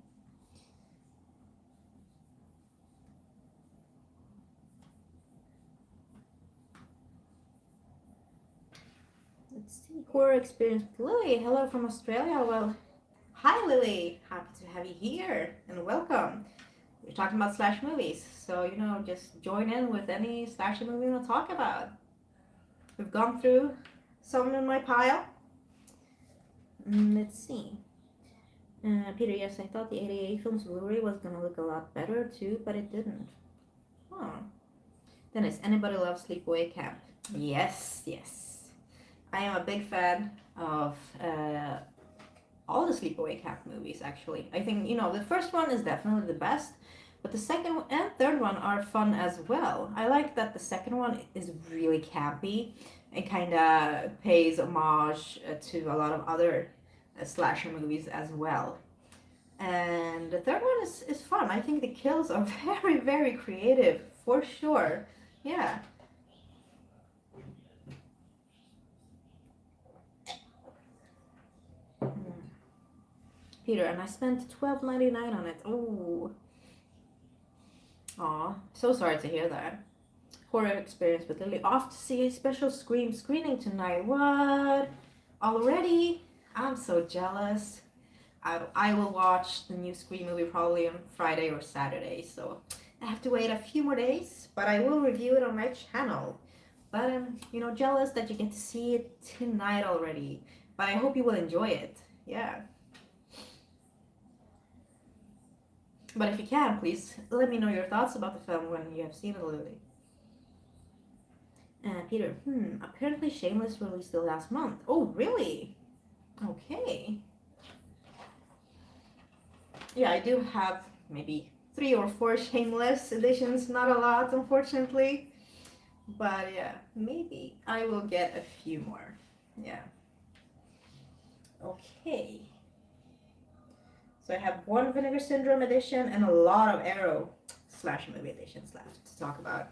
Horror Experience Lily. Hello from Australia. Well, hi Lily. Happy to have you here and welcome. We're talking about slash movies, so just join in with any slasher movie we want to talk about. We've gone through some in my pile. Let's see. Peter, yes, I thought the 88 films Blu-ray was gonna look a lot better too, but it didn't. Dennis, anybody love Sleepaway Camp? Yes. I am a big fan of all the Sleepaway Camp movies, actually. I think, the first one is definitely the best, but the second and third one are fun as well. I like that the second one is really campy and kind of pays homage to a lot of other slasher movies as well. And the third one is fun. I think the kills are very, very creative, for sure. Yeah. Peter, and I spent $12.99 on it. Oh. Aw, so sorry to hear that. horror experience with Lily. Off to see a special Scream screening tonight. What? Already? I'm so jealous. I will watch the new Scream movie probably on Friday or Saturday, so I have to wait a few more days, but I will review it on my channel. But I'm, jealous that you get to see it tonight already. But I hope you will enjoy it. Yeah. But if you can, please let me know your thoughts about the film when you have seen it, Lily. Peter, apparently Shameless released it last month. Oh, really? Okay. Yeah, I do have maybe 3 or 4 Shameless editions, not a lot, unfortunately. But yeah, maybe I will get a few more. Yeah. Okay. So I have 1 Vinegar Syndrome edition and a lot of Arrow slash movie editions left to talk about.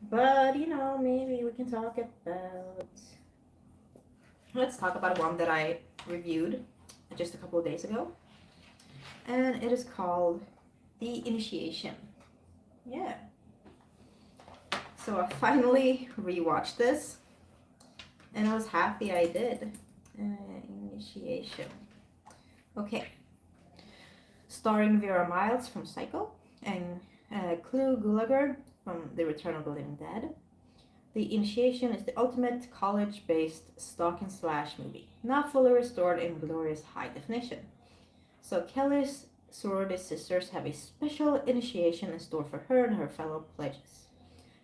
But, maybe we can talk about... Let's talk about one that I reviewed just a couple of days ago. And it is called The Initiation. Yeah. So I finally rewatched this. And I was happy I did. Initiation. Okay. Starring Vera Miles from Psycho and Clu Gulager from The Return of the Living Dead. The Initiation is the ultimate college-based stalk and slash movie, now fully restored in glorious high definition. So Kelly's sorority sisters have a special initiation in store for her and her fellow pledges,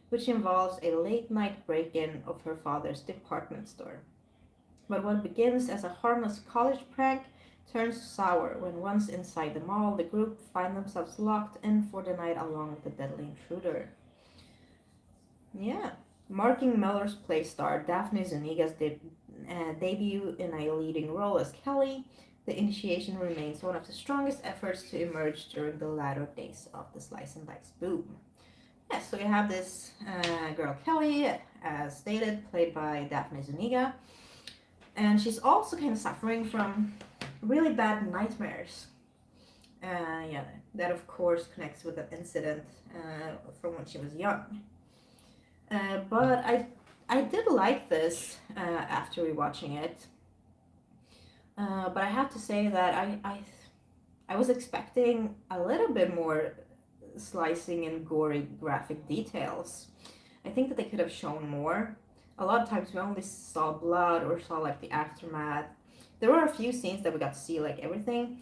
which involves a late-night break-in of her father's department store. But what begins as a harmless college prank turns sour when once inside the mall, the group find themselves locked in for the night along with the deadly intruder. Yeah. Marking Miller's play star Daphne Zuniga's debut in a leading role as Kelly, The Initiation remains one of the strongest efforts to emerge during the latter days of the slice and dice boom. Yeah, so you have this girl Kelly, as stated, played by Daphne Zuniga, and she's also kind of suffering from really bad nightmares. Yeah, that of course connects with an incident from when she was young. But I did like this after rewatching it. But I have to say that I was expecting a little bit more slicing and gory graphic details. I think that they could have shown more. A lot of times we only saw blood or saw like the aftermath. There were a few scenes that we got to see like everything,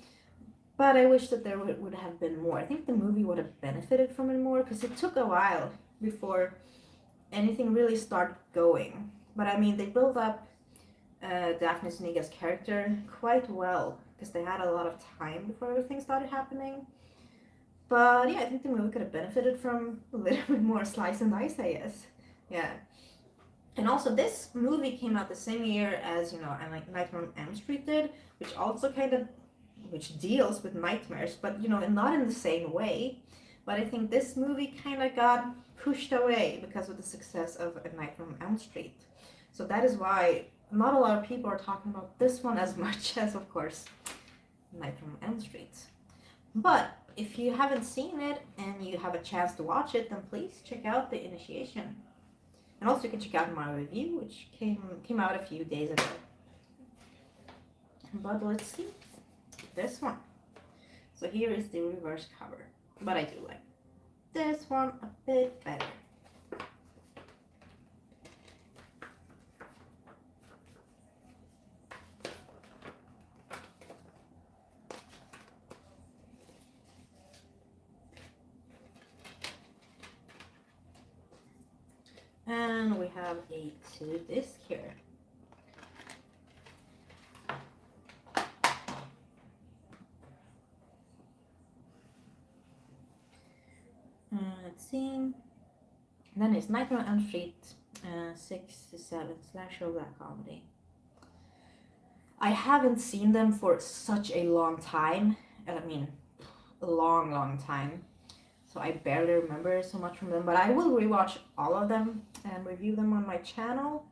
but I wish that there would have been more. I think the movie would have benefited from it more because it took a while before anything really started going. But I mean, they built up Daphne Zuniga's character quite well because they had a lot of time before everything started happening. But yeah, I think the movie could have benefited from a little bit more slice and dice, I guess. Yeah. And also, this movie came out the same year as, Nightmare on Elm Street did, which also which deals with nightmares, but, not in the same way. But I think this movie kind of got pushed away because of the success of A Nightmare on Elm Street. So that is why not a lot of people are talking about this one as much as, of course, Nightmare on Elm Street. But if you haven't seen it and you have a chance to watch it, then please check out The Initiation. And also you can check out my review, which came out a few days ago. But let's see this one. So here is the reverse cover. But I do like this one a bit better. And we have a 2-disc here. Let's see. Then it's Nightmare on Elm Street 6 to 7 slasher black comedy. I haven't seen them for such a long time. I mean, a long time. So I barely remember so much from them. But I will rewatch all of them and review them on my channel.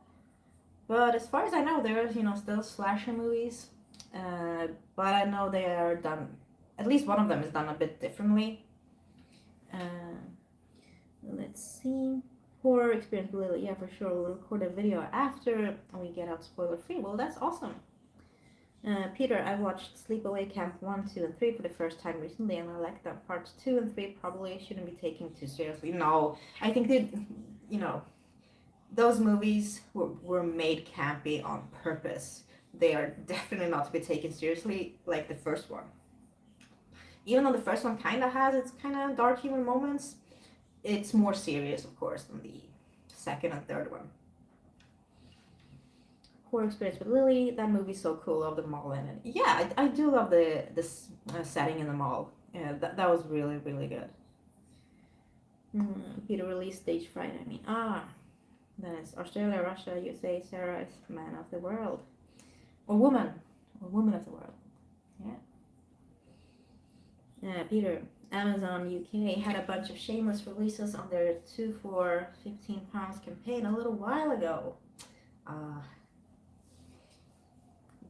But as far as I know, there's still slasher movies. But I know they are done. At least one of them is done a bit differently. Let's see. Horror experience with Lily. Yeah, for sure. We'll record a video after we get out spoiler free. Well, that's awesome. Peter, I watched Sleepaway Camp 1, 2, and 3 for the first time recently, and I like them. Parts 2 and 3 probably shouldn't be taken too seriously. No, I think that, those movies were made campy on purpose. They are definitely not to be taken seriously like the first one. Even though the first one kind of has its kind of dark humor moments, it's more serious, of course, than the second and third one. Horror experience with Lily. That movie's so cool. Love the mall in it. Yeah, I do love the setting in the mall. Yeah, that was really, really good. Peter release stage fright. Then it's Australia, Russia, USA. Sarah is man of the world, or woman of the world. Yeah. Peter. Amazon UK had a bunch of shameless releases on their 2 for £15 campaign a little while ago.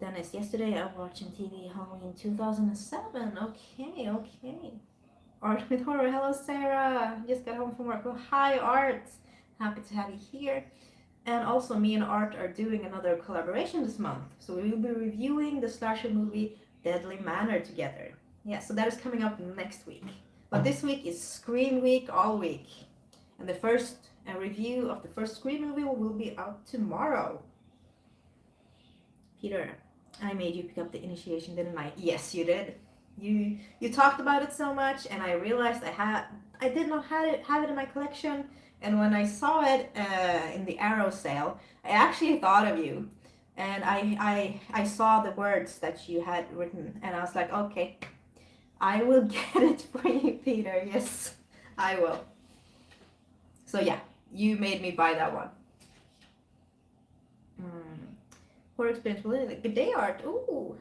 Dennis, yesterday I watched on TV Halloween 2007. Okay. Art with Horror. Hello, Sarah. Just got home from work. Oh, hi, Art. Happy to have you here. And also, me and Art are doing another collaboration this month. So we will be reviewing the slasher movie Deadly Manor together. Yeah, so that is coming up next week. But this week is Scream Week all week. And the first review of the first Scream movie will be out tomorrow. Peter, I made you pick up the initiation, didn't I? Yes, you did. You talked about it so much, and I realized I did not have it in my collection. And when I saw it in the Arrow sale, I actually thought of you. And I saw the words that you had written, and I was like, okay, I will get it for you, Peter. Yes, I will. So yeah, you made me buy that one. Horror experience with good day, Art. Ooh,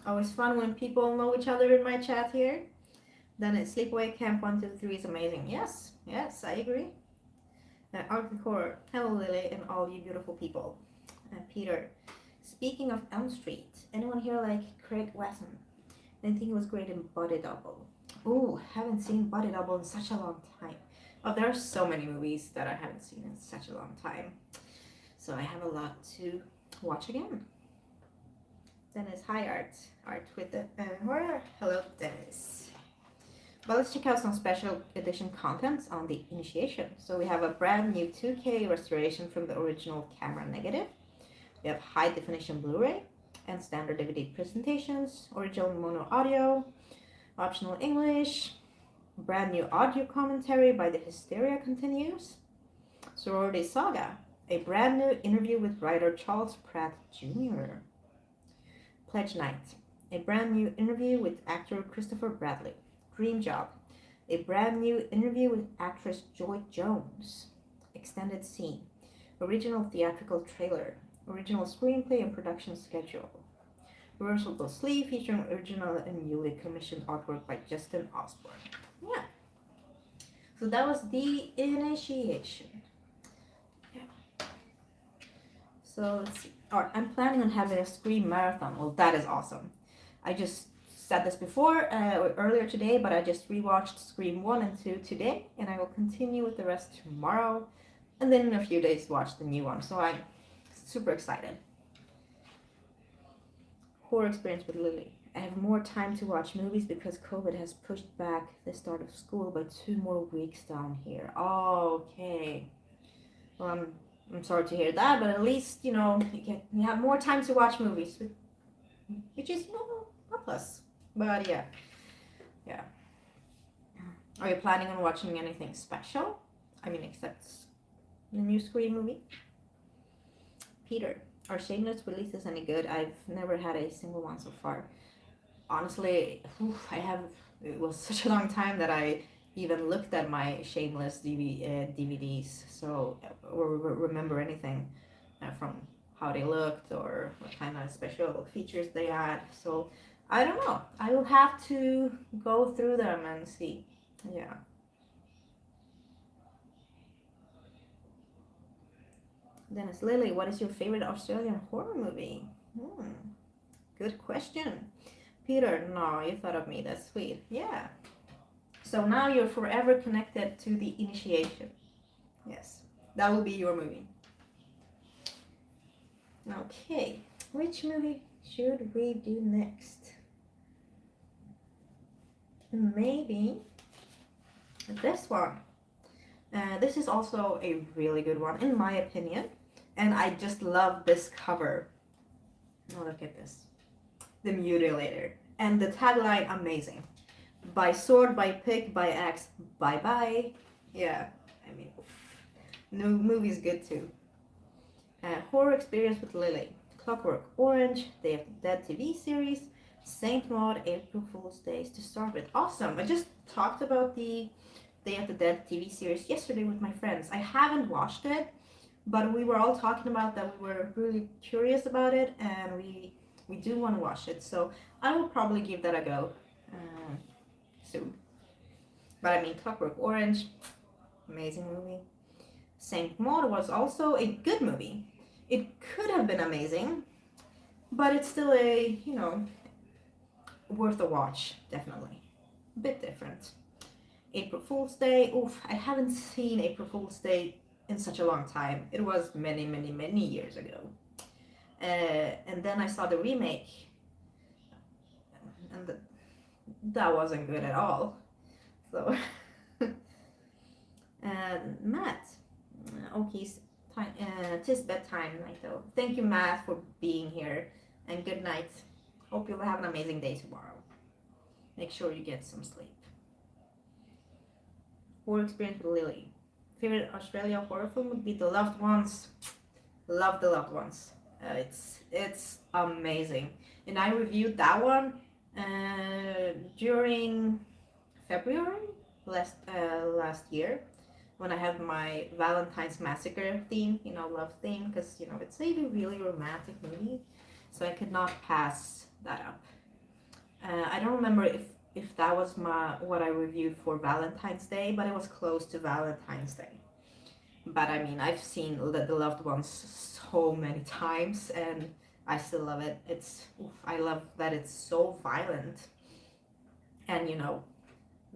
always fun when people know each other in my chat here. Then it's Sleepaway Camp 1, 2, 3 is amazing. Yes, I agree. Art and Horror. Hello, Lily, and all you beautiful people. Peter, speaking of Elm Street, anyone here like Craig Wesson? I think he was great in Body Double. Ooh, haven't seen Body Double in such a long time. Oh, there are so many movies that I haven't seen in such a long time. So I have a lot to watch again. Dennis, hi Art. Art with the horror. Hello, Dennis. But let's check out some special edition contents on the initiation. So we have a brand new 2K restoration from the original camera negative. We have high definition Blu-ray and standard DVD presentations, original mono audio, optional English, brand new audio commentary by The Hysteria Continues, Sorority Saga, a brand new interview with writer Charles Pratt Jr., Pledge Night, a brand new interview with actor Christopher Bradley, Dream Job, a brand new interview with actress Joy Jones, extended scene, original theatrical trailer, original screenplay and production schedule, reversible sleeve featuring original and newly commissioned artwork by Justin Osborne. Yeah. So that was the initiation. Yeah. So let's see. Alright, I'm planning on having a Scream marathon. Well, that is awesome. I just said this before, earlier today, but I just rewatched Scream 1 and 2 today, and I will continue with the rest tomorrow, and then in a few days watch the new one. So I'm super excited. Horror experience with Lily. I have more time to watch movies because COVID has pushed back the start of school by 2 more weeks down here. Oh, okay. Well, I'm sorry to hear that, but at least, you have more time to watch movies, which is, a plus. But yeah. Are you planning on watching anything special? Except the new Scream movie? Peter, are Shameless releases any good? I've never had a single one so far. Honestly, it was such a long time that I even looked at my Shameless DVDs, or remember anything from how they looked or what kind of special features they had. So I don't know. I will have to go through them and see. Yeah. Dennis, Lily, what is your favorite Australian horror movie? Good question. Peter, no, you thought of me. That's sweet. Yeah. So now you're forever connected to the initiation. Yes. That will be your movie. Okay, which movie should we do next? Maybe this one. This is also a really good one, in my opinion. And I just love this cover. Oh, look at this. The Mutilator. And the tagline, amazing. By sword, by pick, by axe, bye-bye. Yeah, I mean, no movie's good too. Horror Experience with Lily. Clockwork Orange, Day of the Dead TV series, Saint Maud, April Fool's Days to start with. Awesome. I just talked about the Day of the Dead TV series yesterday with my friends. I haven't watched it, but we were all talking about that. We were really curious about it, and we do want to watch it. So I will probably give that a go soon. But I mean, Clockwork Orange, amazing movie. Saint Maud was also a good movie. It could have been amazing, but it's still a, worth a watch, definitely. A bit different. April Fool's Day, oof, I haven't seen April Fool's Day in such a long time. It was many, many, many years ago. And then I saw the remake, and that wasn't good at all. So, Matt, Oki's time, 'tis bedtime night though. Thank you, Matt, for being here, and good night. Hope you'll have an amazing day tomorrow. Make sure you get some sleep. Horror Experience with Lily. Favorite Australia horror film would be The Loved Ones. Love The Loved Ones. It's amazing, and I reviewed that one during February last year, when I had my Valentine's Massacre theme, love theme, because it's a really romantic movie, so I could not pass that up. I don't remember if that was what I reviewed for Valentine's Day, but it was close to Valentine's Day. But I mean, I've seen The Loved Ones so many times, and I still love it. I love that it's so violent, and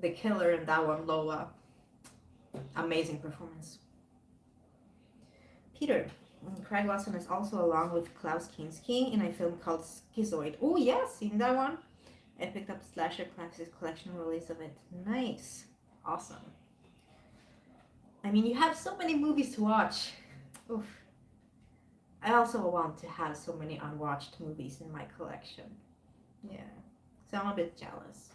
the killer in that one, Lola, amazing performance. Peter, Craig Watson is also along with Klaus Kinski in a film called Schizoid. Oh yes, seen that one. I picked up Slasher Classics collection release of it. Nice, awesome. I mean, you have so many movies to watch. Oof. I also want to have so many unwatched movies in my collection. Yeah, so I'm a bit jealous.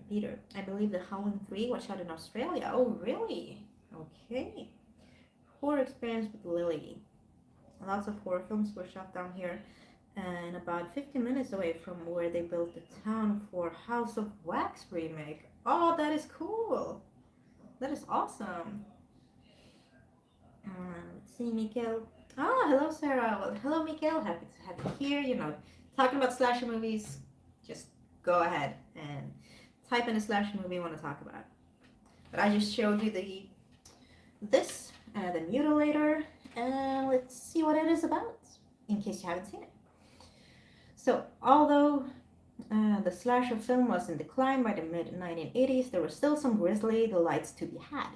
Peter, I believe The Howling 3 was shot in Australia. Oh, really? Okay. Horror Experience with Lily. Lots of horror films were shot down here, and about 15 minutes away from where they built the town for House of Wax remake. Oh, that is cool. That is awesome. Let's see, Mikael. Ah, hello, Sarah. Well, hello, Mikael. Happy to have you here. Talking about slasher movies, just go ahead and type in a slasher movie you want to talk about. But I just showed you the Mutilator, and let's see what it is about, in case you haven't seen it. So, although the slasher film was in decline by the mid-1980s, there were still some grisly delights to be had,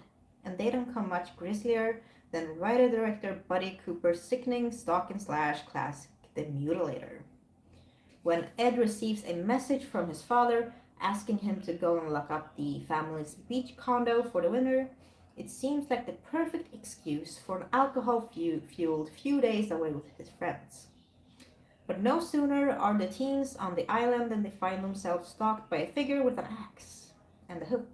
and they don't come much grislier than writer-director Buddy Cooper's sickening stalk-and-slash classic, The Mutilator. When Ed receives a message from his father asking him to go and lock up the family's beach condo for the winter, it seems like the perfect excuse for an alcohol-fueled few days away with his friends. But no sooner are the teens on the island than they find themselves stalked by a figure with an axe and a hook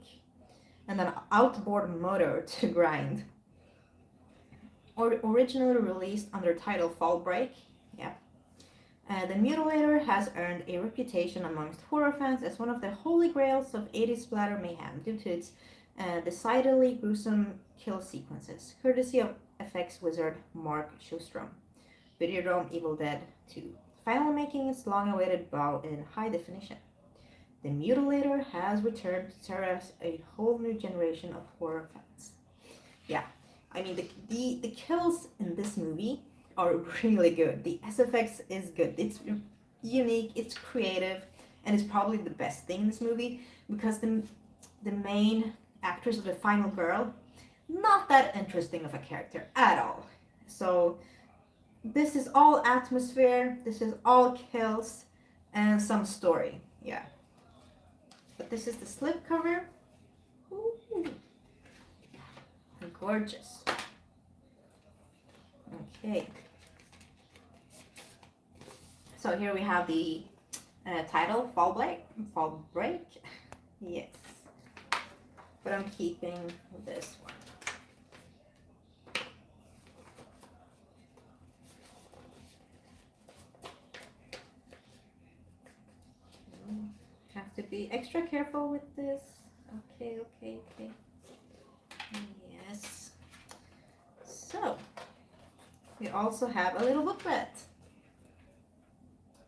and an outboard motor to grind. Originally released under title Fall Break, The Mutilator has earned a reputation amongst horror fans as one of the holy grails of 80s splatter mayhem due to its decidedly gruesome kill sequences, courtesy of effects wizard Mark Shostrom. Videodrome Evil Dead 2, finally making its long-awaited bow in high definition. The Mutilator has returned to terrorize a whole new generation of horror fans. Yeah, I mean, the kills in this movie are really good. The SFX is good. It's unique, it's creative, and it's probably the best thing in this movie, because the main actress of the final girl, not that interesting of a character at all. So this is all atmosphere, this is all kills, and some story. Yeah. But this is the slipcover. Ooh, gorgeous. Okay. So here we have the title, Fall Break. Yes. But I'm keeping this one. Have to be extra careful with this. Okay. Yes. So, we also have a little booklet.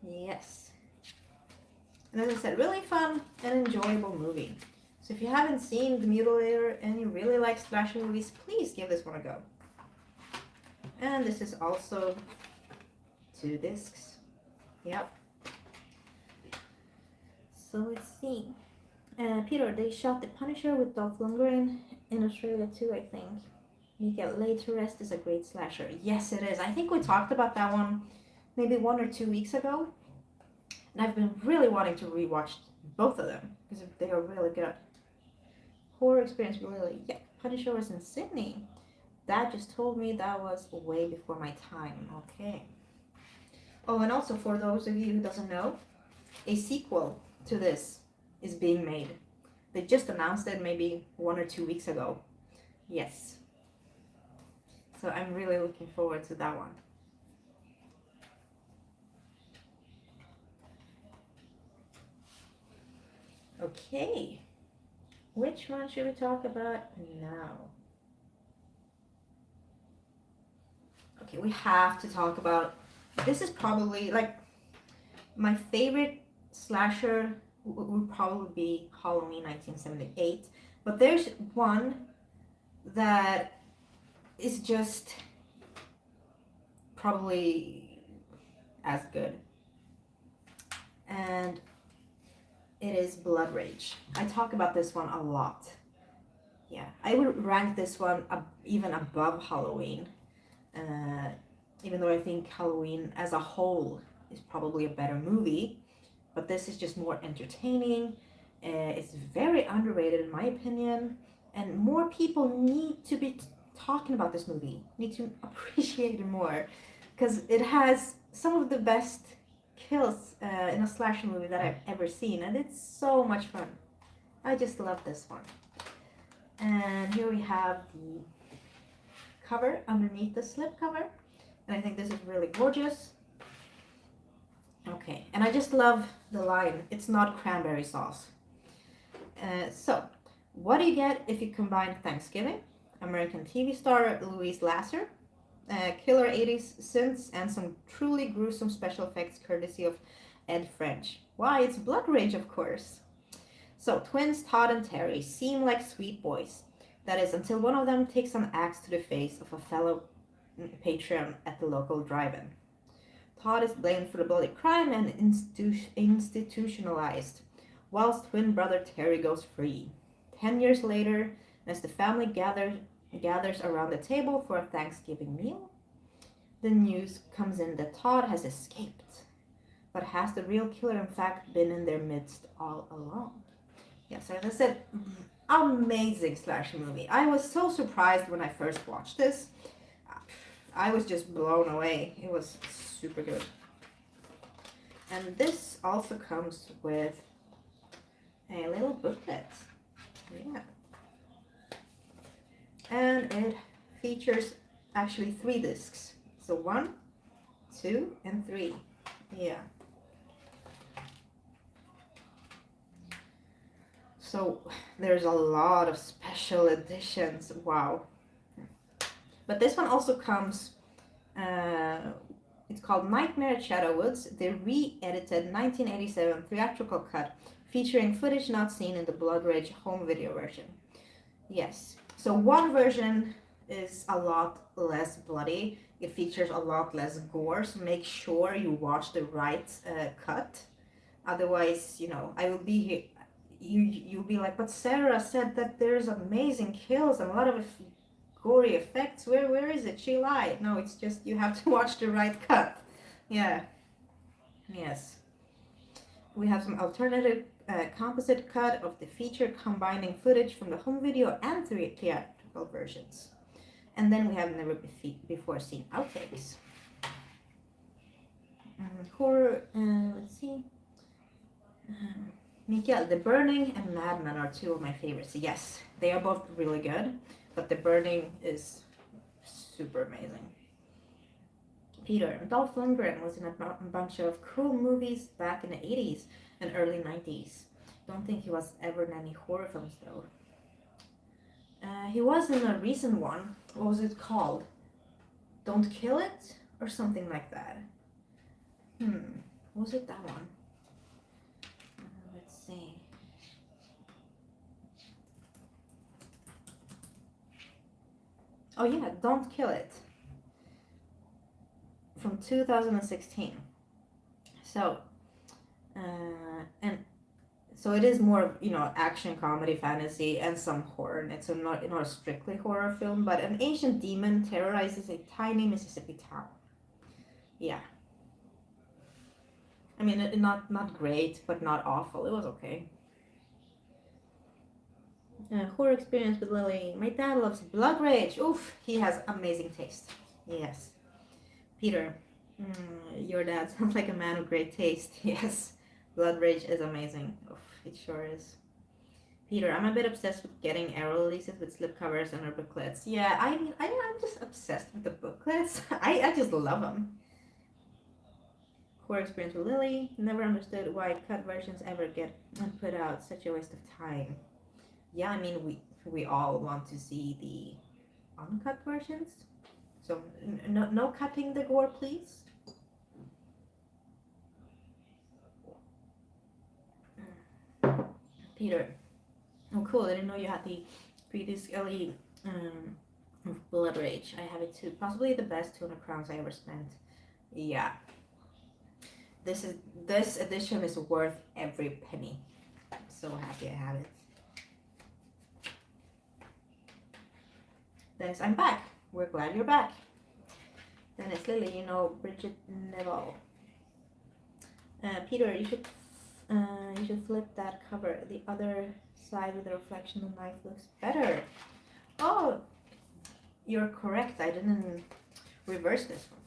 Yes. And as I said, really fun and enjoyable movie. So if you haven't seen The Mutilator and you really like slasher movies, please give this one a go. And this is also 2 discs. Yep. So let's see. Peter, they shot The Punisher with Dolph Lundgren in Australia too, I think. Get Laid to Rest is a great slasher. Yes, it is. I think we talked about that one maybe 1 or 2 weeks ago. And I've been really wanting to rewatch both of them because they are really good. Horror Experience, really. Yeah, Punisher was in Sydney. That just told me that was way before my time. Okay. Oh, and also for those of you who doesn't know, a sequel to this is being made. They just announced it maybe 1 or 2 weeks ago. Yes. So I'm really looking forward to that one. Okay. Which one should we talk about now? Okay, we have to talk about, this is probably like my favorite slasher would probably be Halloween 1978, but there's one that is just probably as good, and it is Blood Rage. I talk about this one a lot. Yeah, I would rank this one even above Halloween, even though I think Halloween as a whole is probably a better movie, but this is just more entertaining. It's very underrated in my opinion, and more people need to be talking about this movie, need to appreciate it more, because it has some of the best kills in a slasher movie that I've ever seen, and it's so much fun. I just love this one. And here we have the cover underneath the slip cover, and I think this is really gorgeous. Okay, and I just love the line, it's not cranberry sauce. So, what do you get if you combine Thanksgiving, American TV star Louise Lasser, killer 80s synths, and some truly gruesome special effects courtesy of Ed French? Why, it's Blood Rage, of course. So, twins Todd and Terry seem like sweet boys. That is, until one of them takes an axe to the face of a fellow patron at the local drive-in. Todd is blamed for the bloody crime and institutionalized, whilst twin brother Terry goes free. 10 years later, as the family gathers around the table for a Thanksgiving meal, the news comes in that Todd has escaped. But has the real killer in fact been in their midst all along? Yes, as I said, amazing slasher movie. I was so surprised when I first watched this. I was just blown away. It was super good. And this also comes with a little booklet. Yeah. And it features actually 3 discs. So 1, 2, and 3. Yeah. So there's a lot of special editions. Wow. But this one also comes, it's called Nightmare at Shadowwoods, the re-edited 1987 theatrical cut featuring footage not seen in the Blood Rage home video version. Yes, so one version is a lot less bloody, it features a lot less gore, so make sure you watch the right cut. Otherwise, you know, I will be here, you'll be like, but Sarah said that there's amazing kills and a lot of gory effects. Where is it? She lied. No, it's just you have to watch the right cut. Yeah. Yes. We have some alternative composite cut of the feature combining footage from the home video and three theatrical versions. And then we have never before seen outtakes. Horror, let's see. Mikael, The Burning and Mad Men are two of my favorites. Yes, they are both really good, but The Burning is super amazing. Peter, Dolph Lundgren was in a bunch of cool movies back in the 80s and early 90s. Don't think he was ever in any horror films though. He was in a recent one. What was it called? Don't Kill It? Or something like that. Was it that one? Let's see. Oh yeah, Don't Kill It. From 2016. So, and so it is more, action, comedy, fantasy, and some horror. And it's not a strictly horror film, but an ancient demon terrorizes a tiny Mississippi town. Yeah. I mean, not great, but not awful. It was okay. Horror experience with Lily. My dad loves Blood Rage. Oof, he has amazing taste. Yes. Peter, your dad sounds like a man of great taste. Yes, Blood Rage is amazing. Oof, it sure is. Peter, I'm a bit obsessed with getting Arrow releases with slipcovers and our booklets. Yeah, I'm just obsessed with the booklets. I just love them. Horror experience with Lily. Never understood why cut versions ever get put out. Such a waste of time. Yeah, I mean, we all want to see the uncut versions. So, no cutting the gore, please. Peter. Oh, cool. I didn't know you had the pre-disc LE Blood Rage. I have it too. Possibly the best 200 crowns I ever spent. Yeah. This edition is worth every penny. I'm so happy I have it. Dennis, I'm back. We're glad you're back. Dennis, Lily, Bridget Neville. Peter, you should flip that cover. The other side with the reflection of the knife looks better. Oh, you're correct. I didn't reverse this one.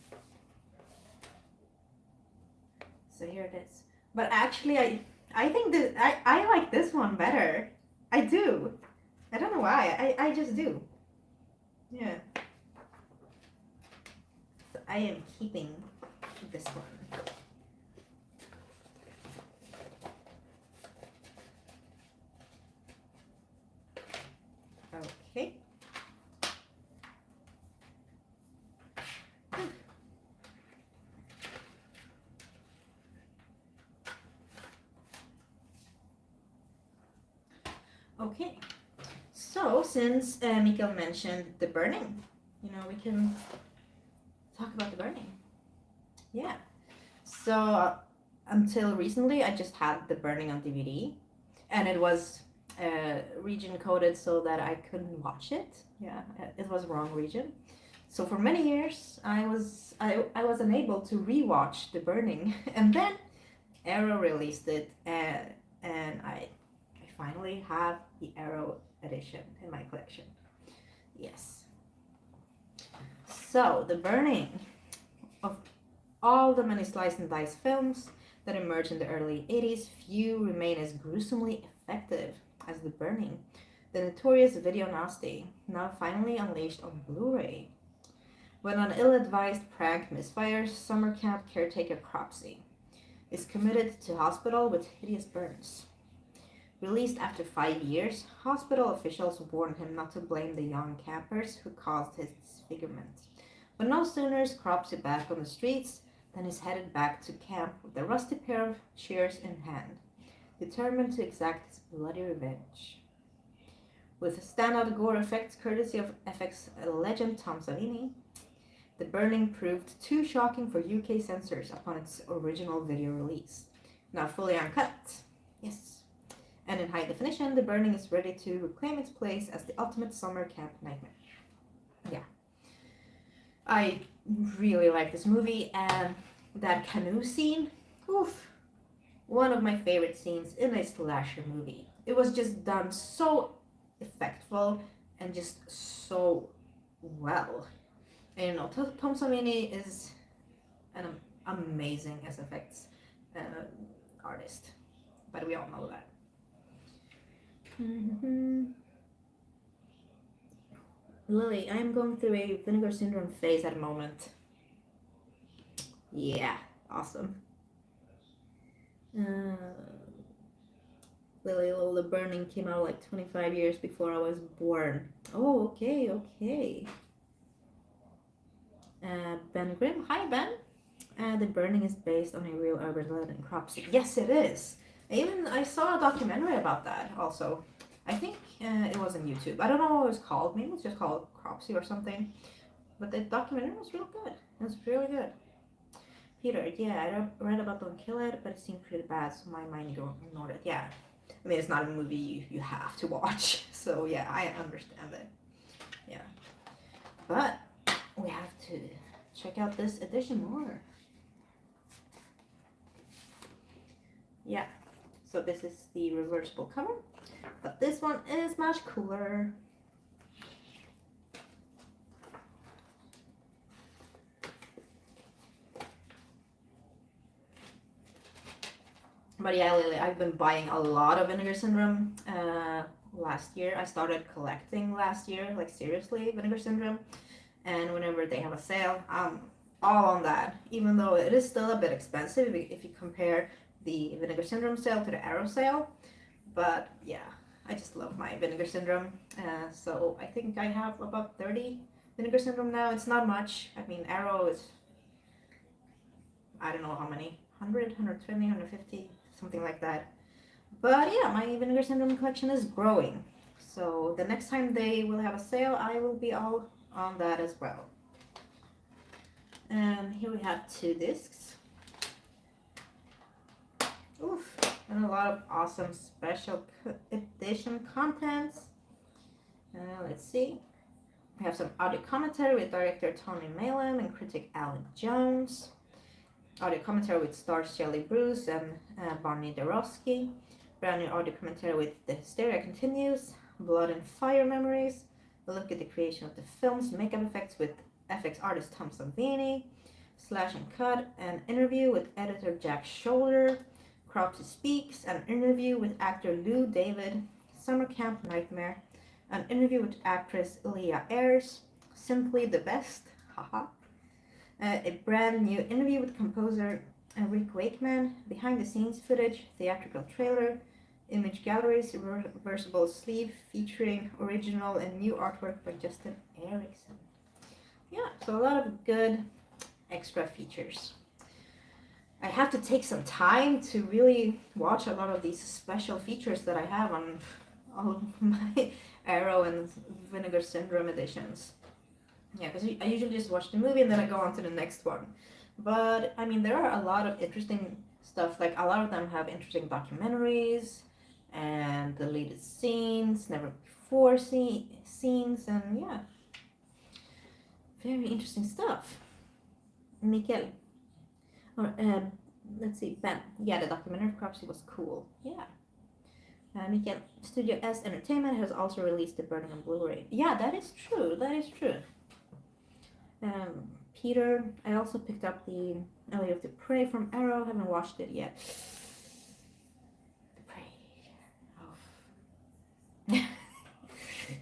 So here it is. But actually, I think that I like this one better. I do. I don't know why. I just do. Yeah. So I am keeping this one. Okay. Okay. So, since Mikael mentioned The Burning, we can talk about The Burning. Yeah. So, until recently, I just had The Burning on DVD, and it was region coded so that I couldn't watch it. Yeah, it was wrong region. So for many years, I was unable to rewatch The Burning, and then Arrow released it, and I finally have the Arrow edition in my collection. Yes. So The Burning, of all the many slice and dice films that emerged in the early 80s, few remain as gruesomely effective as The Burning, the notorious video nasty, now finally unleashed on Blu-ray. When an ill-advised prank misfires, summer camp caretaker Cropsey is committed to hospital with hideous burns. Released after 5 years, hospital officials warned him not to blame the young campers who caused his disfigurement. But no sooner is Cropsey back on the streets than he's headed back to camp with a rusty pair of shears in hand, determined to exact his bloody revenge. With standout gore effects courtesy of FX legend Tom Savini, The Burning proved too shocking for UK censors upon its original video release. Now fully uncut, yes. And in high definition, The Burning is ready to reclaim its place as the ultimate summer camp nightmare. I really like this movie, and that canoe scene, oof, one of my favorite scenes in a slasher movie. It was just done so effectful and just so well. And you know, Tom Savini is an amazing SFX uh, artist, but we all know that. Mm-hmm. Lily, I'm going through a vinegar syndrome phase at the moment. Yeah, awesome. Uh, Lily, the Burning came out like 25 years before I was born. Oh, okay, okay. Ben Grimm, hi Ben. The Burning is based on a real urban legend in Cropsey. Yes, it is. Even I saw a documentary about that also. I think it was on YouTube. I don't know what it was called. Maybe it's just called Cropsey or something. But the documentary was real good. It was really good. Peter, yeah, I read about Don't Kill It, but it seemed pretty bad, so my mind ignored it. Yeah. I mean, it's not a movie you have to watch. So, yeah, I understand it. Yeah. But we have to check out this edition more. Yeah. So this is the reversible cover. But this one is much cooler. But yeah, Lily, I've been buying a lot of Vinegar Syndrome last year. I started collecting last year, like seriously, Vinegar Syndrome. And whenever they have a sale, I'm all on that. Even though it is still a bit expensive if you compare the Vinegar Syndrome sale to the Arrow sale. But yeah, I just love my Vinegar Syndrome. So I think I have about 30 Vinegar Syndrome now. It's not much. I mean, Arrow is, I don't know how many, 100, 120, 150, something like that. But yeah, my Vinegar Syndrome collection is growing. So the next time they will have a sale, I will be all on that as well. And here we have 2 discs. Oof, and a lot of awesome special edition contents. Let's see. We have some audio commentary with director Tony Malin and critic Alan Jones. Audio commentary with stars Shelley Bruce and Bonnie Darosky. Brand new audio commentary with The Hysteria Continues, Blood and Fire Memories, a look at the creation of the film's makeup effects with FX artist Tom Savini, Slash and Cut, an interview with editor Jack Shoulder, Cropsey Speaks, an interview with actor Lou David, Summer Camp Nightmare, an interview with actress Leah Ayres, Simply the Best, haha, a brand new interview with composer Rick Wakeman, behind the scenes footage, theatrical trailer, image galleries, reversible sleeve featuring original and new artwork by Justin Erickson. Yeah, so a lot of good extra features. I have to take some time to really watch a lot of these special features that I have on all of my Arrow and Vinegar Syndrome editions. Yeah, because I usually just watch the movie and then I go on to the next one. But I mean, there are a lot of interesting stuff. Like a lot of them have interesting documentaries and deleted scenes, never before scenes, and yeah, very interesting stuff. Mikael, or let's see, Ben. Yeah, the documentary of Cropsey was cool. Yeah. Mikael, Studio S Entertainment has also released The Burning on Blu-ray. Yeah, that is true. That is true. Peter, I also picked up the Alley of the Prey from Arrow. Haven't watched it yet. The Prey. Oh.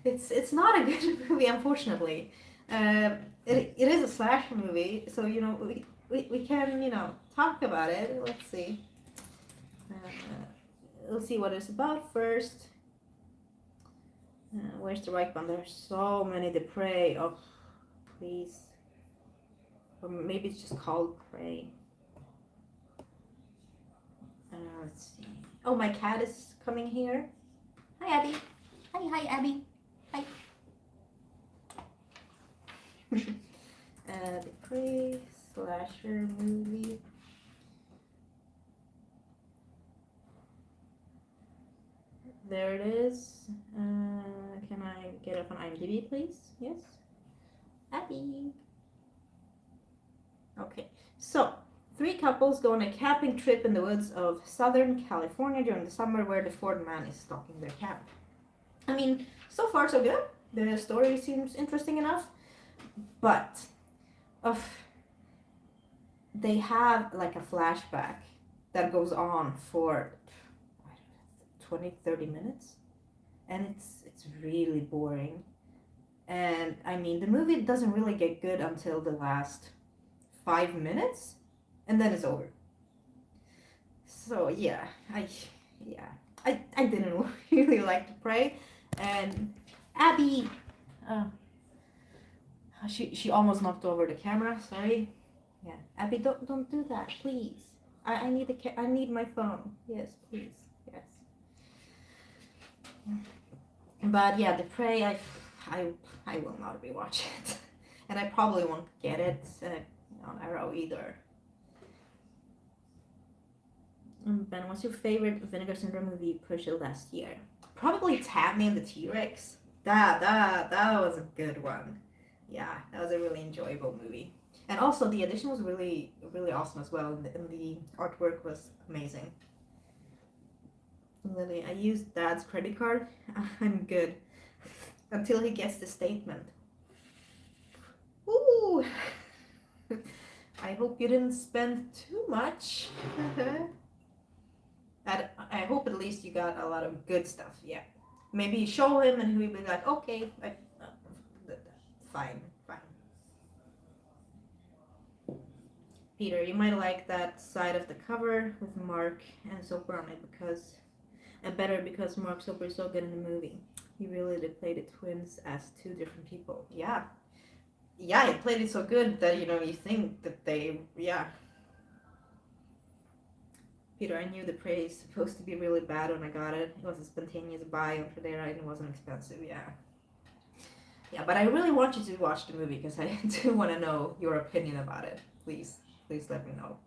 It's not a good movie, unfortunately. It is a slasher movie, so you know we can talk about it. Let's see. Let's see what it's about first. Where's the right one? There's so many. The Prey. Oh, please. Or maybe it's just called Prey. Let's see. Oh, my cat is coming here. Hi, Abby. Hi, Abby. Hi. The Prey slasher movie. There it is. Can I get up on IMDb, please? Yes. Abby. Okay, so 3 couples go on a camping trip in the woods of Southern California during the summer where the fourth man is stalking their camp. I mean, so far so good. The story seems interesting enough, but they have like a flashback that goes on for 20-30 minutes, and it's really boring. And I mean, the movie doesn't really get good until the last 5 minutes, and then it's over. So yeah, I didn't really like to pray, and Abby, uh, she almost knocked over the camera. Sorry. Yeah, Abby, don't do that, please. I need I need my phone. Yes, please. Yes. But yeah, the prey, I will not rewatch it, and I probably won't get it on Arrow either. Ben, what's your favorite Vinegar Syndrome movie pushed last year? Probably Tammy and the T-Rex. That was a good one. Yeah, that was a really enjoyable movie. And also the edition was really awesome as well, and the artwork was amazing. Lily, I used Dad's credit card. I'm good. Until he gets the statement. Ooh! I hope you didn't spend too much. I hope at least you got a lot of good stuff, yeah. Maybe show him and he'll be like, okay, fine. Peter, you might like that side of the cover with Mark and Soper on it because Mark Soper is so good in the movie. He really did play the twins as 2 different people. Yeah, he played it so good that, you think that yeah. Peter, I knew the prey is supposed to be really bad when I got it. It was a spontaneous buy on Tradera and it wasn't expensive, yeah. Yeah, but I really want you to watch the movie because I do want to know your opinion about it. Please let me know.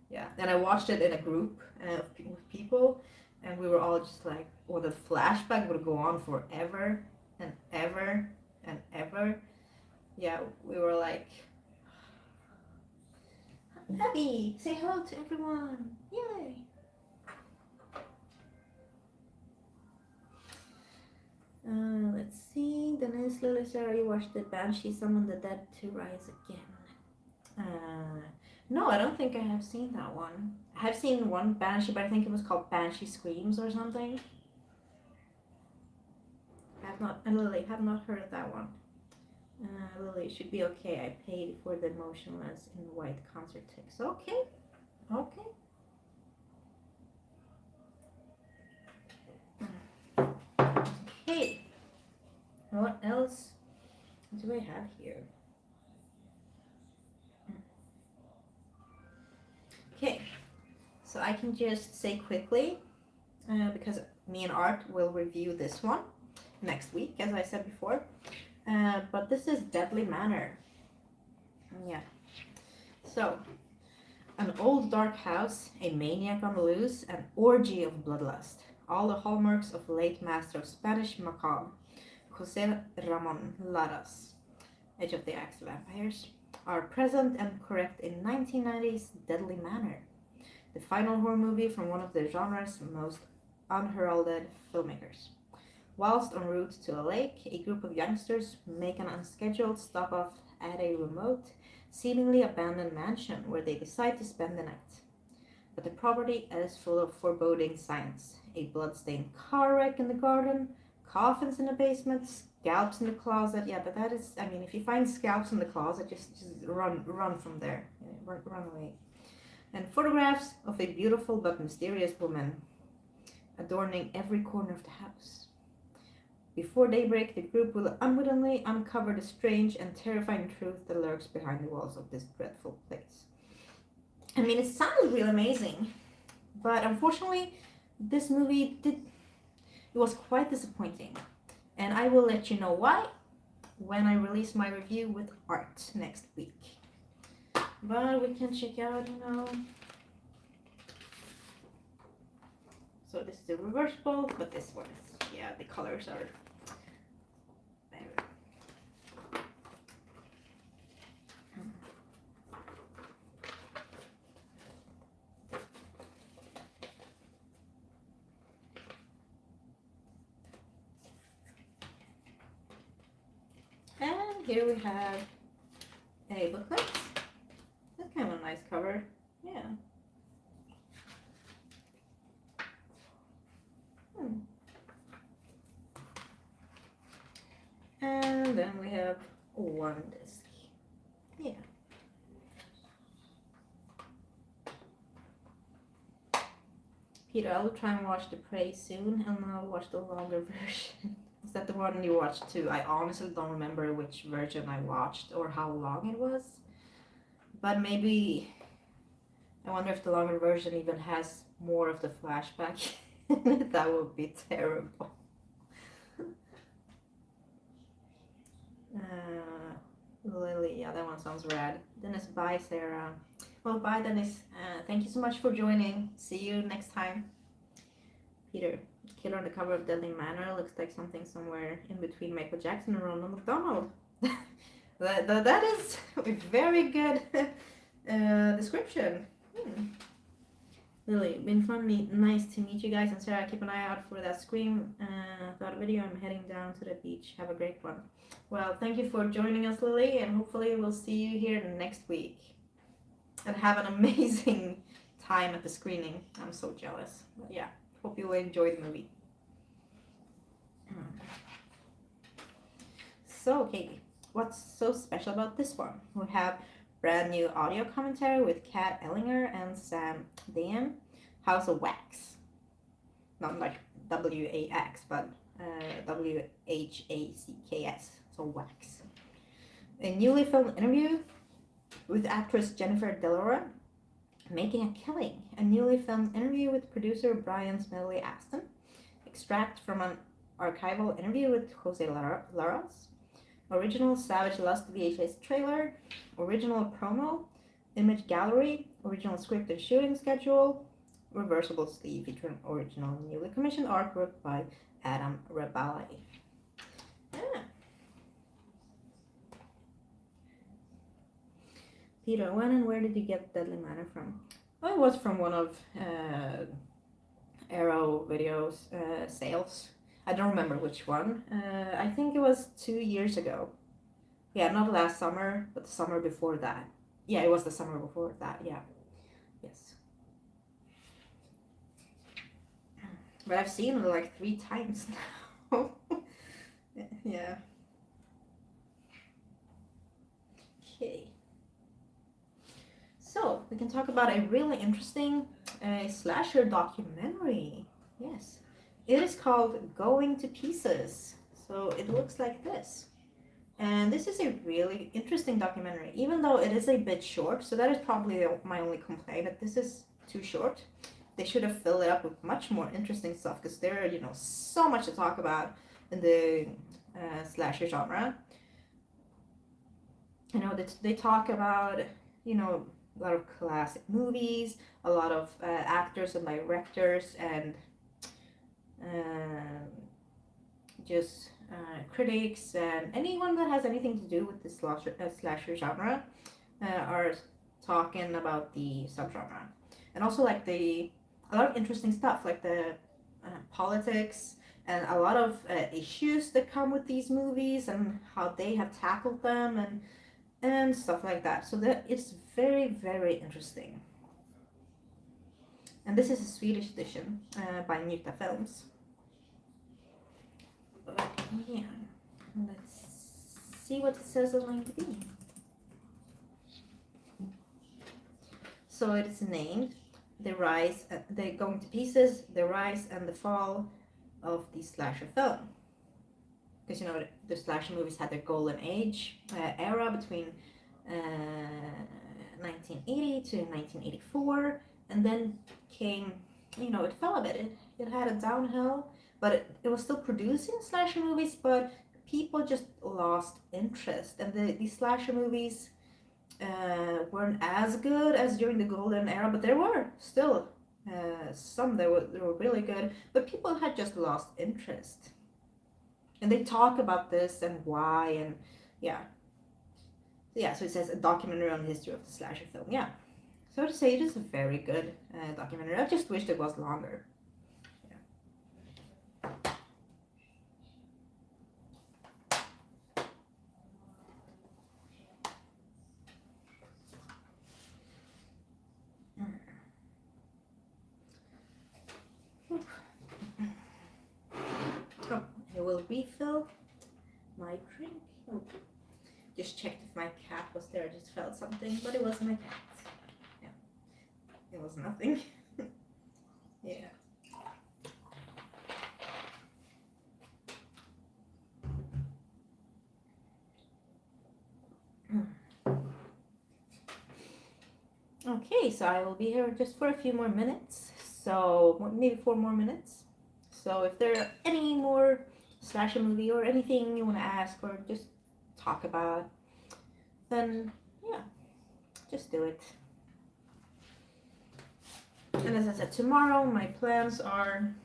Yeah, and I watched it in a group of people, and we were all just like, well, the flashback would go on forever and ever and ever. Yeah, we were like, Abby, say hello to everyone. Yay. Let's see. Denise, Lily, Sarah, you watched the Banshee Summon the Dead to Rise Again. No, I don't think I have seen that one. I have seen one Banshee, but I think it was called Banshee Screams or something. Lily, have not heard of that one. Lily, should be okay. I paid for the motionless in white concert tickets. Okay. Okay. What else do I have here? Okay, so I can just say quickly, because me and Art will review this one next week, as I said before. But this is Deadly Manor. Yeah. So, an old dark house, a maniac on the loose, an orgy of bloodlust. All the hallmarks of late master of Spanish macabre, Jose Ramon Laras, Edge of the Axe Vampires, are present and correct in 1990's Deadly Manor, the final horror movie from one of the genre's most unheralded filmmakers. Whilst en route to a lake, a group of youngsters make an unscheduled stop-off at a remote, seemingly abandoned mansion where they decide to spend the night. But the property is full of foreboding signs. A blood-stained car wreck in the garden, coffins in the basement, scalps in the closet. Yeah, but that is, I mean, if you find scalps in the closet, just run from there. Run away. And photographs of a beautiful but mysterious woman adorning every corner of the house. Before daybreak, the group will unwittingly uncover the strange and terrifying truth that lurks behind the walls of this dreadful place. I mean, it sounds really amazing, but unfortunately, this movie it was quite disappointing. And I will let you know why when I release my review with Art next week. But we can check out, So this is the reversible, but this one is, yeah, the colors are here we have a booklet. That's kind of a nice cover. Yeah. And then we have one disc. Yeah. Peter, I will try and watch The Prey soon, and I'll watch the longer version. Is that the one you watched too? I honestly don't remember which version I watched or how long it was. But maybe, I wonder if the longer version even has more of the flashback. That would be terrible. Lily, yeah, that one sounds rad. Dennis, bye, Sarah. Well, bye, Dennis. Thank you so much for joining. See you next time. Peter, killer on the cover of Deadly Manor looks like something somewhere in between Michael Jackson and Ronald McDonald. that is a very good description. Lily, been fun, nice to meet you guys. And Sarah, keep an eye out for that Scream thought video. I'm heading down to the beach. Have a great one. Well, thank you for joining us, Lily, and hopefully we'll see you here next week. And have an amazing time at the screening. I'm so jealous. But yeah, hope you will enjoy the movie. So, Katie, what's so special about this one? We have brand new audio commentary with Kat Ellinger and Sam Dam. House of Wax. Not like W-A-X, but W-H-A-C-K-S. So Wax. A newly filmed interview with actress Jennifer Delora, Making a Killing. A newly filmed interview with producer Brian Smedley Aston. Extract from an archival interview with Jose Laras. Original Savage Lust VHS trailer. Original promo. Image gallery. Original script and shooting schedule. Reversible sleeve featuring original newly commissioned artwork by Adam Rabali. Yeah. Peter, when and where did you get Deadly Manor from? Well, it was from one of Arrow videos sales. I don't remember which one. I think it was 2 years ago. Yeah, not last summer, but the summer before that. Yeah, it was the summer before that, yeah. Yes. But I've seen it like 3 times now. Yeah. Okay. So, we can talk about a really interesting slasher documentary. Yes. It is called Going to Pieces. So, it looks like this. And this is a really interesting documentary, even though it is a bit short. So, that is probably my only complaint, that this is too short. They should have filled it up with much more interesting stuff, because there are, so much to talk about in the slasher genre. They talk about, a lot of classic movies, a lot of actors and directors, and just critics, and anyone that has anything to do with the slasher genre are talking about the subgenre. And also like a lot of interesting stuff, like the politics and a lot of issues that come with these movies and how they have tackled them and stuff like that. So that it's very, very interesting. And this is a Swedish edition by Njuta Films. But yeah, let's see what it says on IMDb. So it is named The Rise, the Going to Pieces, The Rise and the Fall of the Slasher Film. Because the slasher movies had their golden age era between 1980 to 1984, and then came, it fell a bit. It had a downhill, but it was still producing slasher movies, but people just lost interest, and the slasher movies weren't as good as during the golden era, but there were still some that were really good, but people had just lost interest. And they talk about this and why, and yeah. So it says a documentary on the history of the slasher film. Yeah. So to say, it is a very good documentary. I just wished it was longer. Yeah. refill my drink. Oh, just checked if my cat was there. I just felt something, but it wasn't my cat. Yeah, it was nothing. Yeah. Okay, so I will be here just for a few more minutes. So maybe 4 more minutes. So if there are any more slasher movie or anything you want to ask or just talk about, then yeah, just do it. And as I said, tomorrow my plans are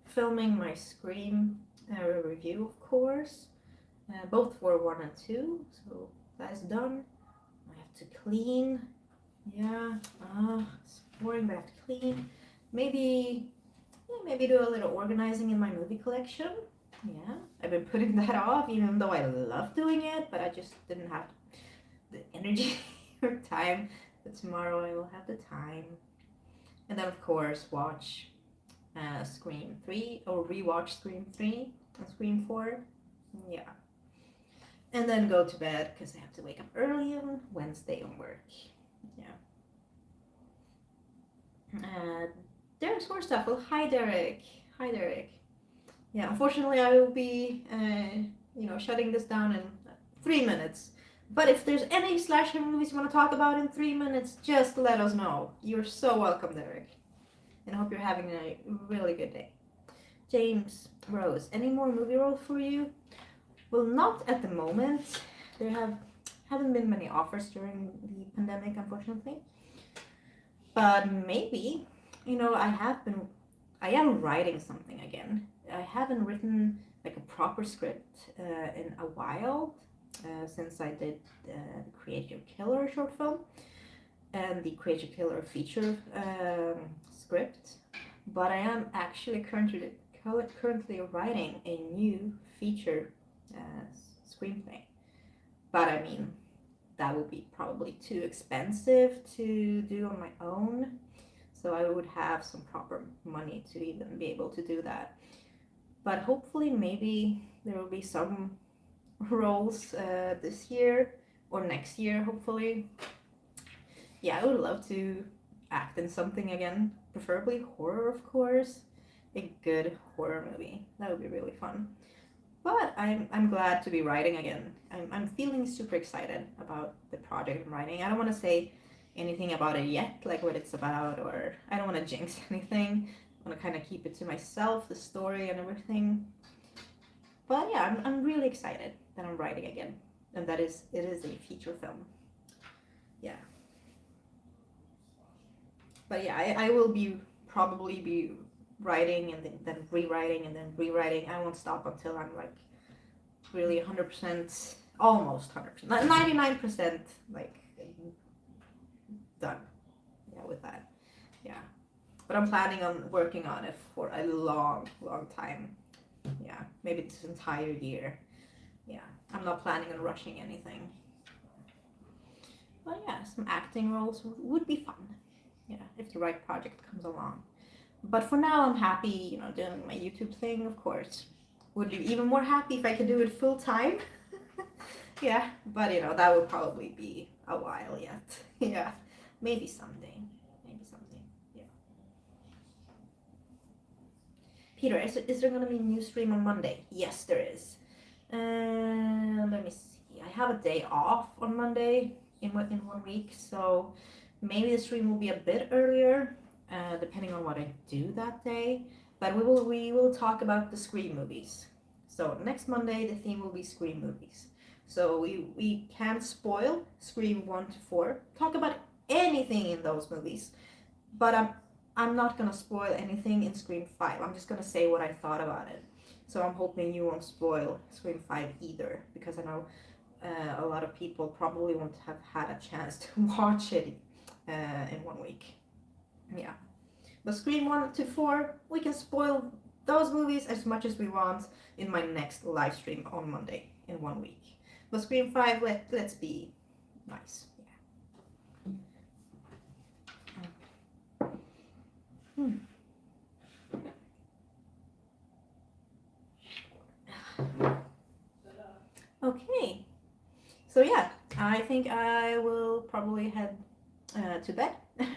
filming my Scream review, of course, both for 1 and 2. So that's done. I have to clean. Yeah, it's boring, but I have to clean. Maybe do a little organizing in my movie collection. Yeah, I've been putting that off, even though I love doing it, but I just didn't have the energy or time. But tomorrow I will have the time. And then, of course, watch Scream 3, or rewatch Scream 3 and Scream 4. Yeah. And then go to bed, because I have to wake up early on Wednesday on work. Yeah. Derek's Horror Stuff. Well, hi Derek. Hi Derek. Yeah, unfortunately I will be, shutting this down in 3 minutes. But if there's any slasher movies you want to talk about in 3 minutes, just let us know. You're so welcome, Derek. And I hope you're having a really good day. James Rose, any more movie roles for you? Well, not at the moment. There haven't been many offers during the pandemic, unfortunately. But maybe, I am writing something again. I haven't written like a proper script in a while, since I did the Creature Killer short film and the Creature Killer feature script. But I am actually currently writing a new feature screenplay. But I mean, that would be probably too expensive to do on my own. So I would have some proper money to even be able to do that. But hopefully maybe there will be some roles this year or next year, hopefully. Yeah, I would love to act in something again, preferably horror, of course. A good horror movie. That would be really fun. But I'm glad to be writing again. I'm feeling super excited about the project I'm writing. I don't want to say anything about it yet, like what it's about, or I don't want to jinx anything. I want to kind of keep it to myself, the story and everything. But yeah, I'm really excited that I'm writing again, and it is a feature film. Yeah. But yeah, I will probably be writing and then rewriting and then rewriting. I won't stop until I'm like really 100%, almost 100%, 99% like done. Yeah, with that. Yeah. But I'm planning on working on it for a long time. Yeah, maybe this entire year. Yeah, I'm not planning on rushing anything. But yeah, some acting roles would be fun. Yeah, if the right project comes along. But for now, I'm happy, doing my YouTube thing, of course. Would be even more happy if I could do it full time. Yeah, but that would probably be a while yet. Yeah, maybe someday. Yeah. Peter, is there going to be a new stream on Monday? Yes, there is. Let me see. I have a day off on Monday in 1 week, so maybe the stream will be a bit earlier. Depending on what I do that day, but we will talk about the Scream movies. So next Monday the theme will be Scream movies. So we can't spoil Scream 1 to 4. Talk about anything in those movies, but I'm not gonna spoil anything in Scream 5. I'm just gonna say what I thought about it. So I'm hoping you won't spoil Scream 5 either, because I know a lot of people probably won't have had a chance to watch it in 1 week. Yeah, but Scream 1 to 4, we can spoil those movies as much as we want in my next live stream on Monday in 1 week. But Scream 5, let's be nice. Yeah. I think I will probably head to bed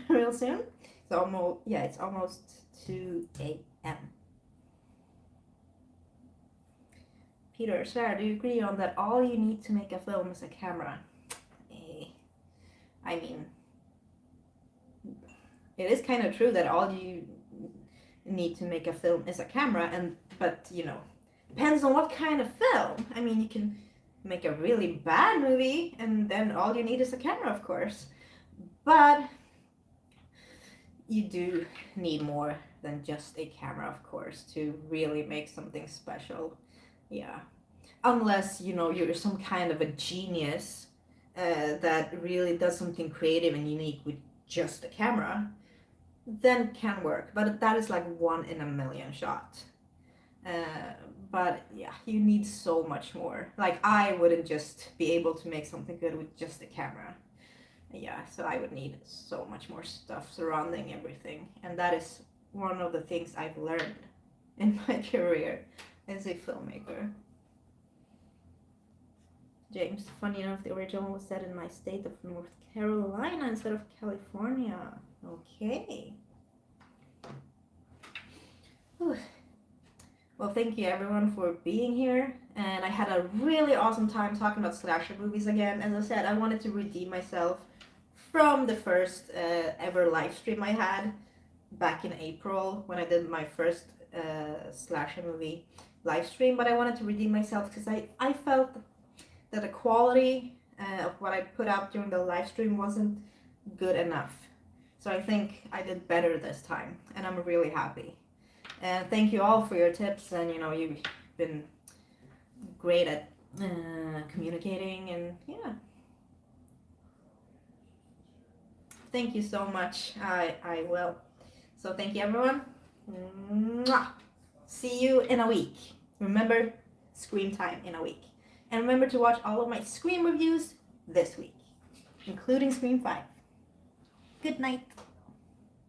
real soon. It's almost, yeah, it's almost 2 a.m. Peter, Sarah, do you agree on that all you need to make a film is a camera? I mean, it is kind of true that all you need to make a film is a camera, but you know, depends on what kind of film. I mean, you can make a really bad movie and then all you need is a camera, of course. But you do need more than just a camera, of course, to really make something special. Yeah. Unless, you know, you're some kind of a genius that really does something creative and unique with just a camera, then it can work. But that is like 1 in a million shot. But yeah, you need so much more. Like, I wouldn't just be able to make something good with just a camera. Yeah, so I would need so much more stuff surrounding everything. And that is one of the things I've learned in my career as a filmmaker. James, funny enough, the original was set in my state of North Carolina instead of California. Okay. Whew. Well, thank you everyone for being here. And I had a really awesome time talking about slasher movies again. As I said, I wanted to redeem myself from the first ever live stream I had back in April when I did my first slasher movie live stream. But I wanted to redeem myself because I felt that the quality of what I put out during the live stream wasn't good enough. So I think I did better this time, and I'm really happy. And thank you all for your tips, and you know, you've been great at communicating, and yeah. Thank you so much. I will. So thank you everyone. Mwah. See you in a week. Remember, Scream time in a week. And remember to watch all of my Scream reviews this week, including Scream 5. Good night.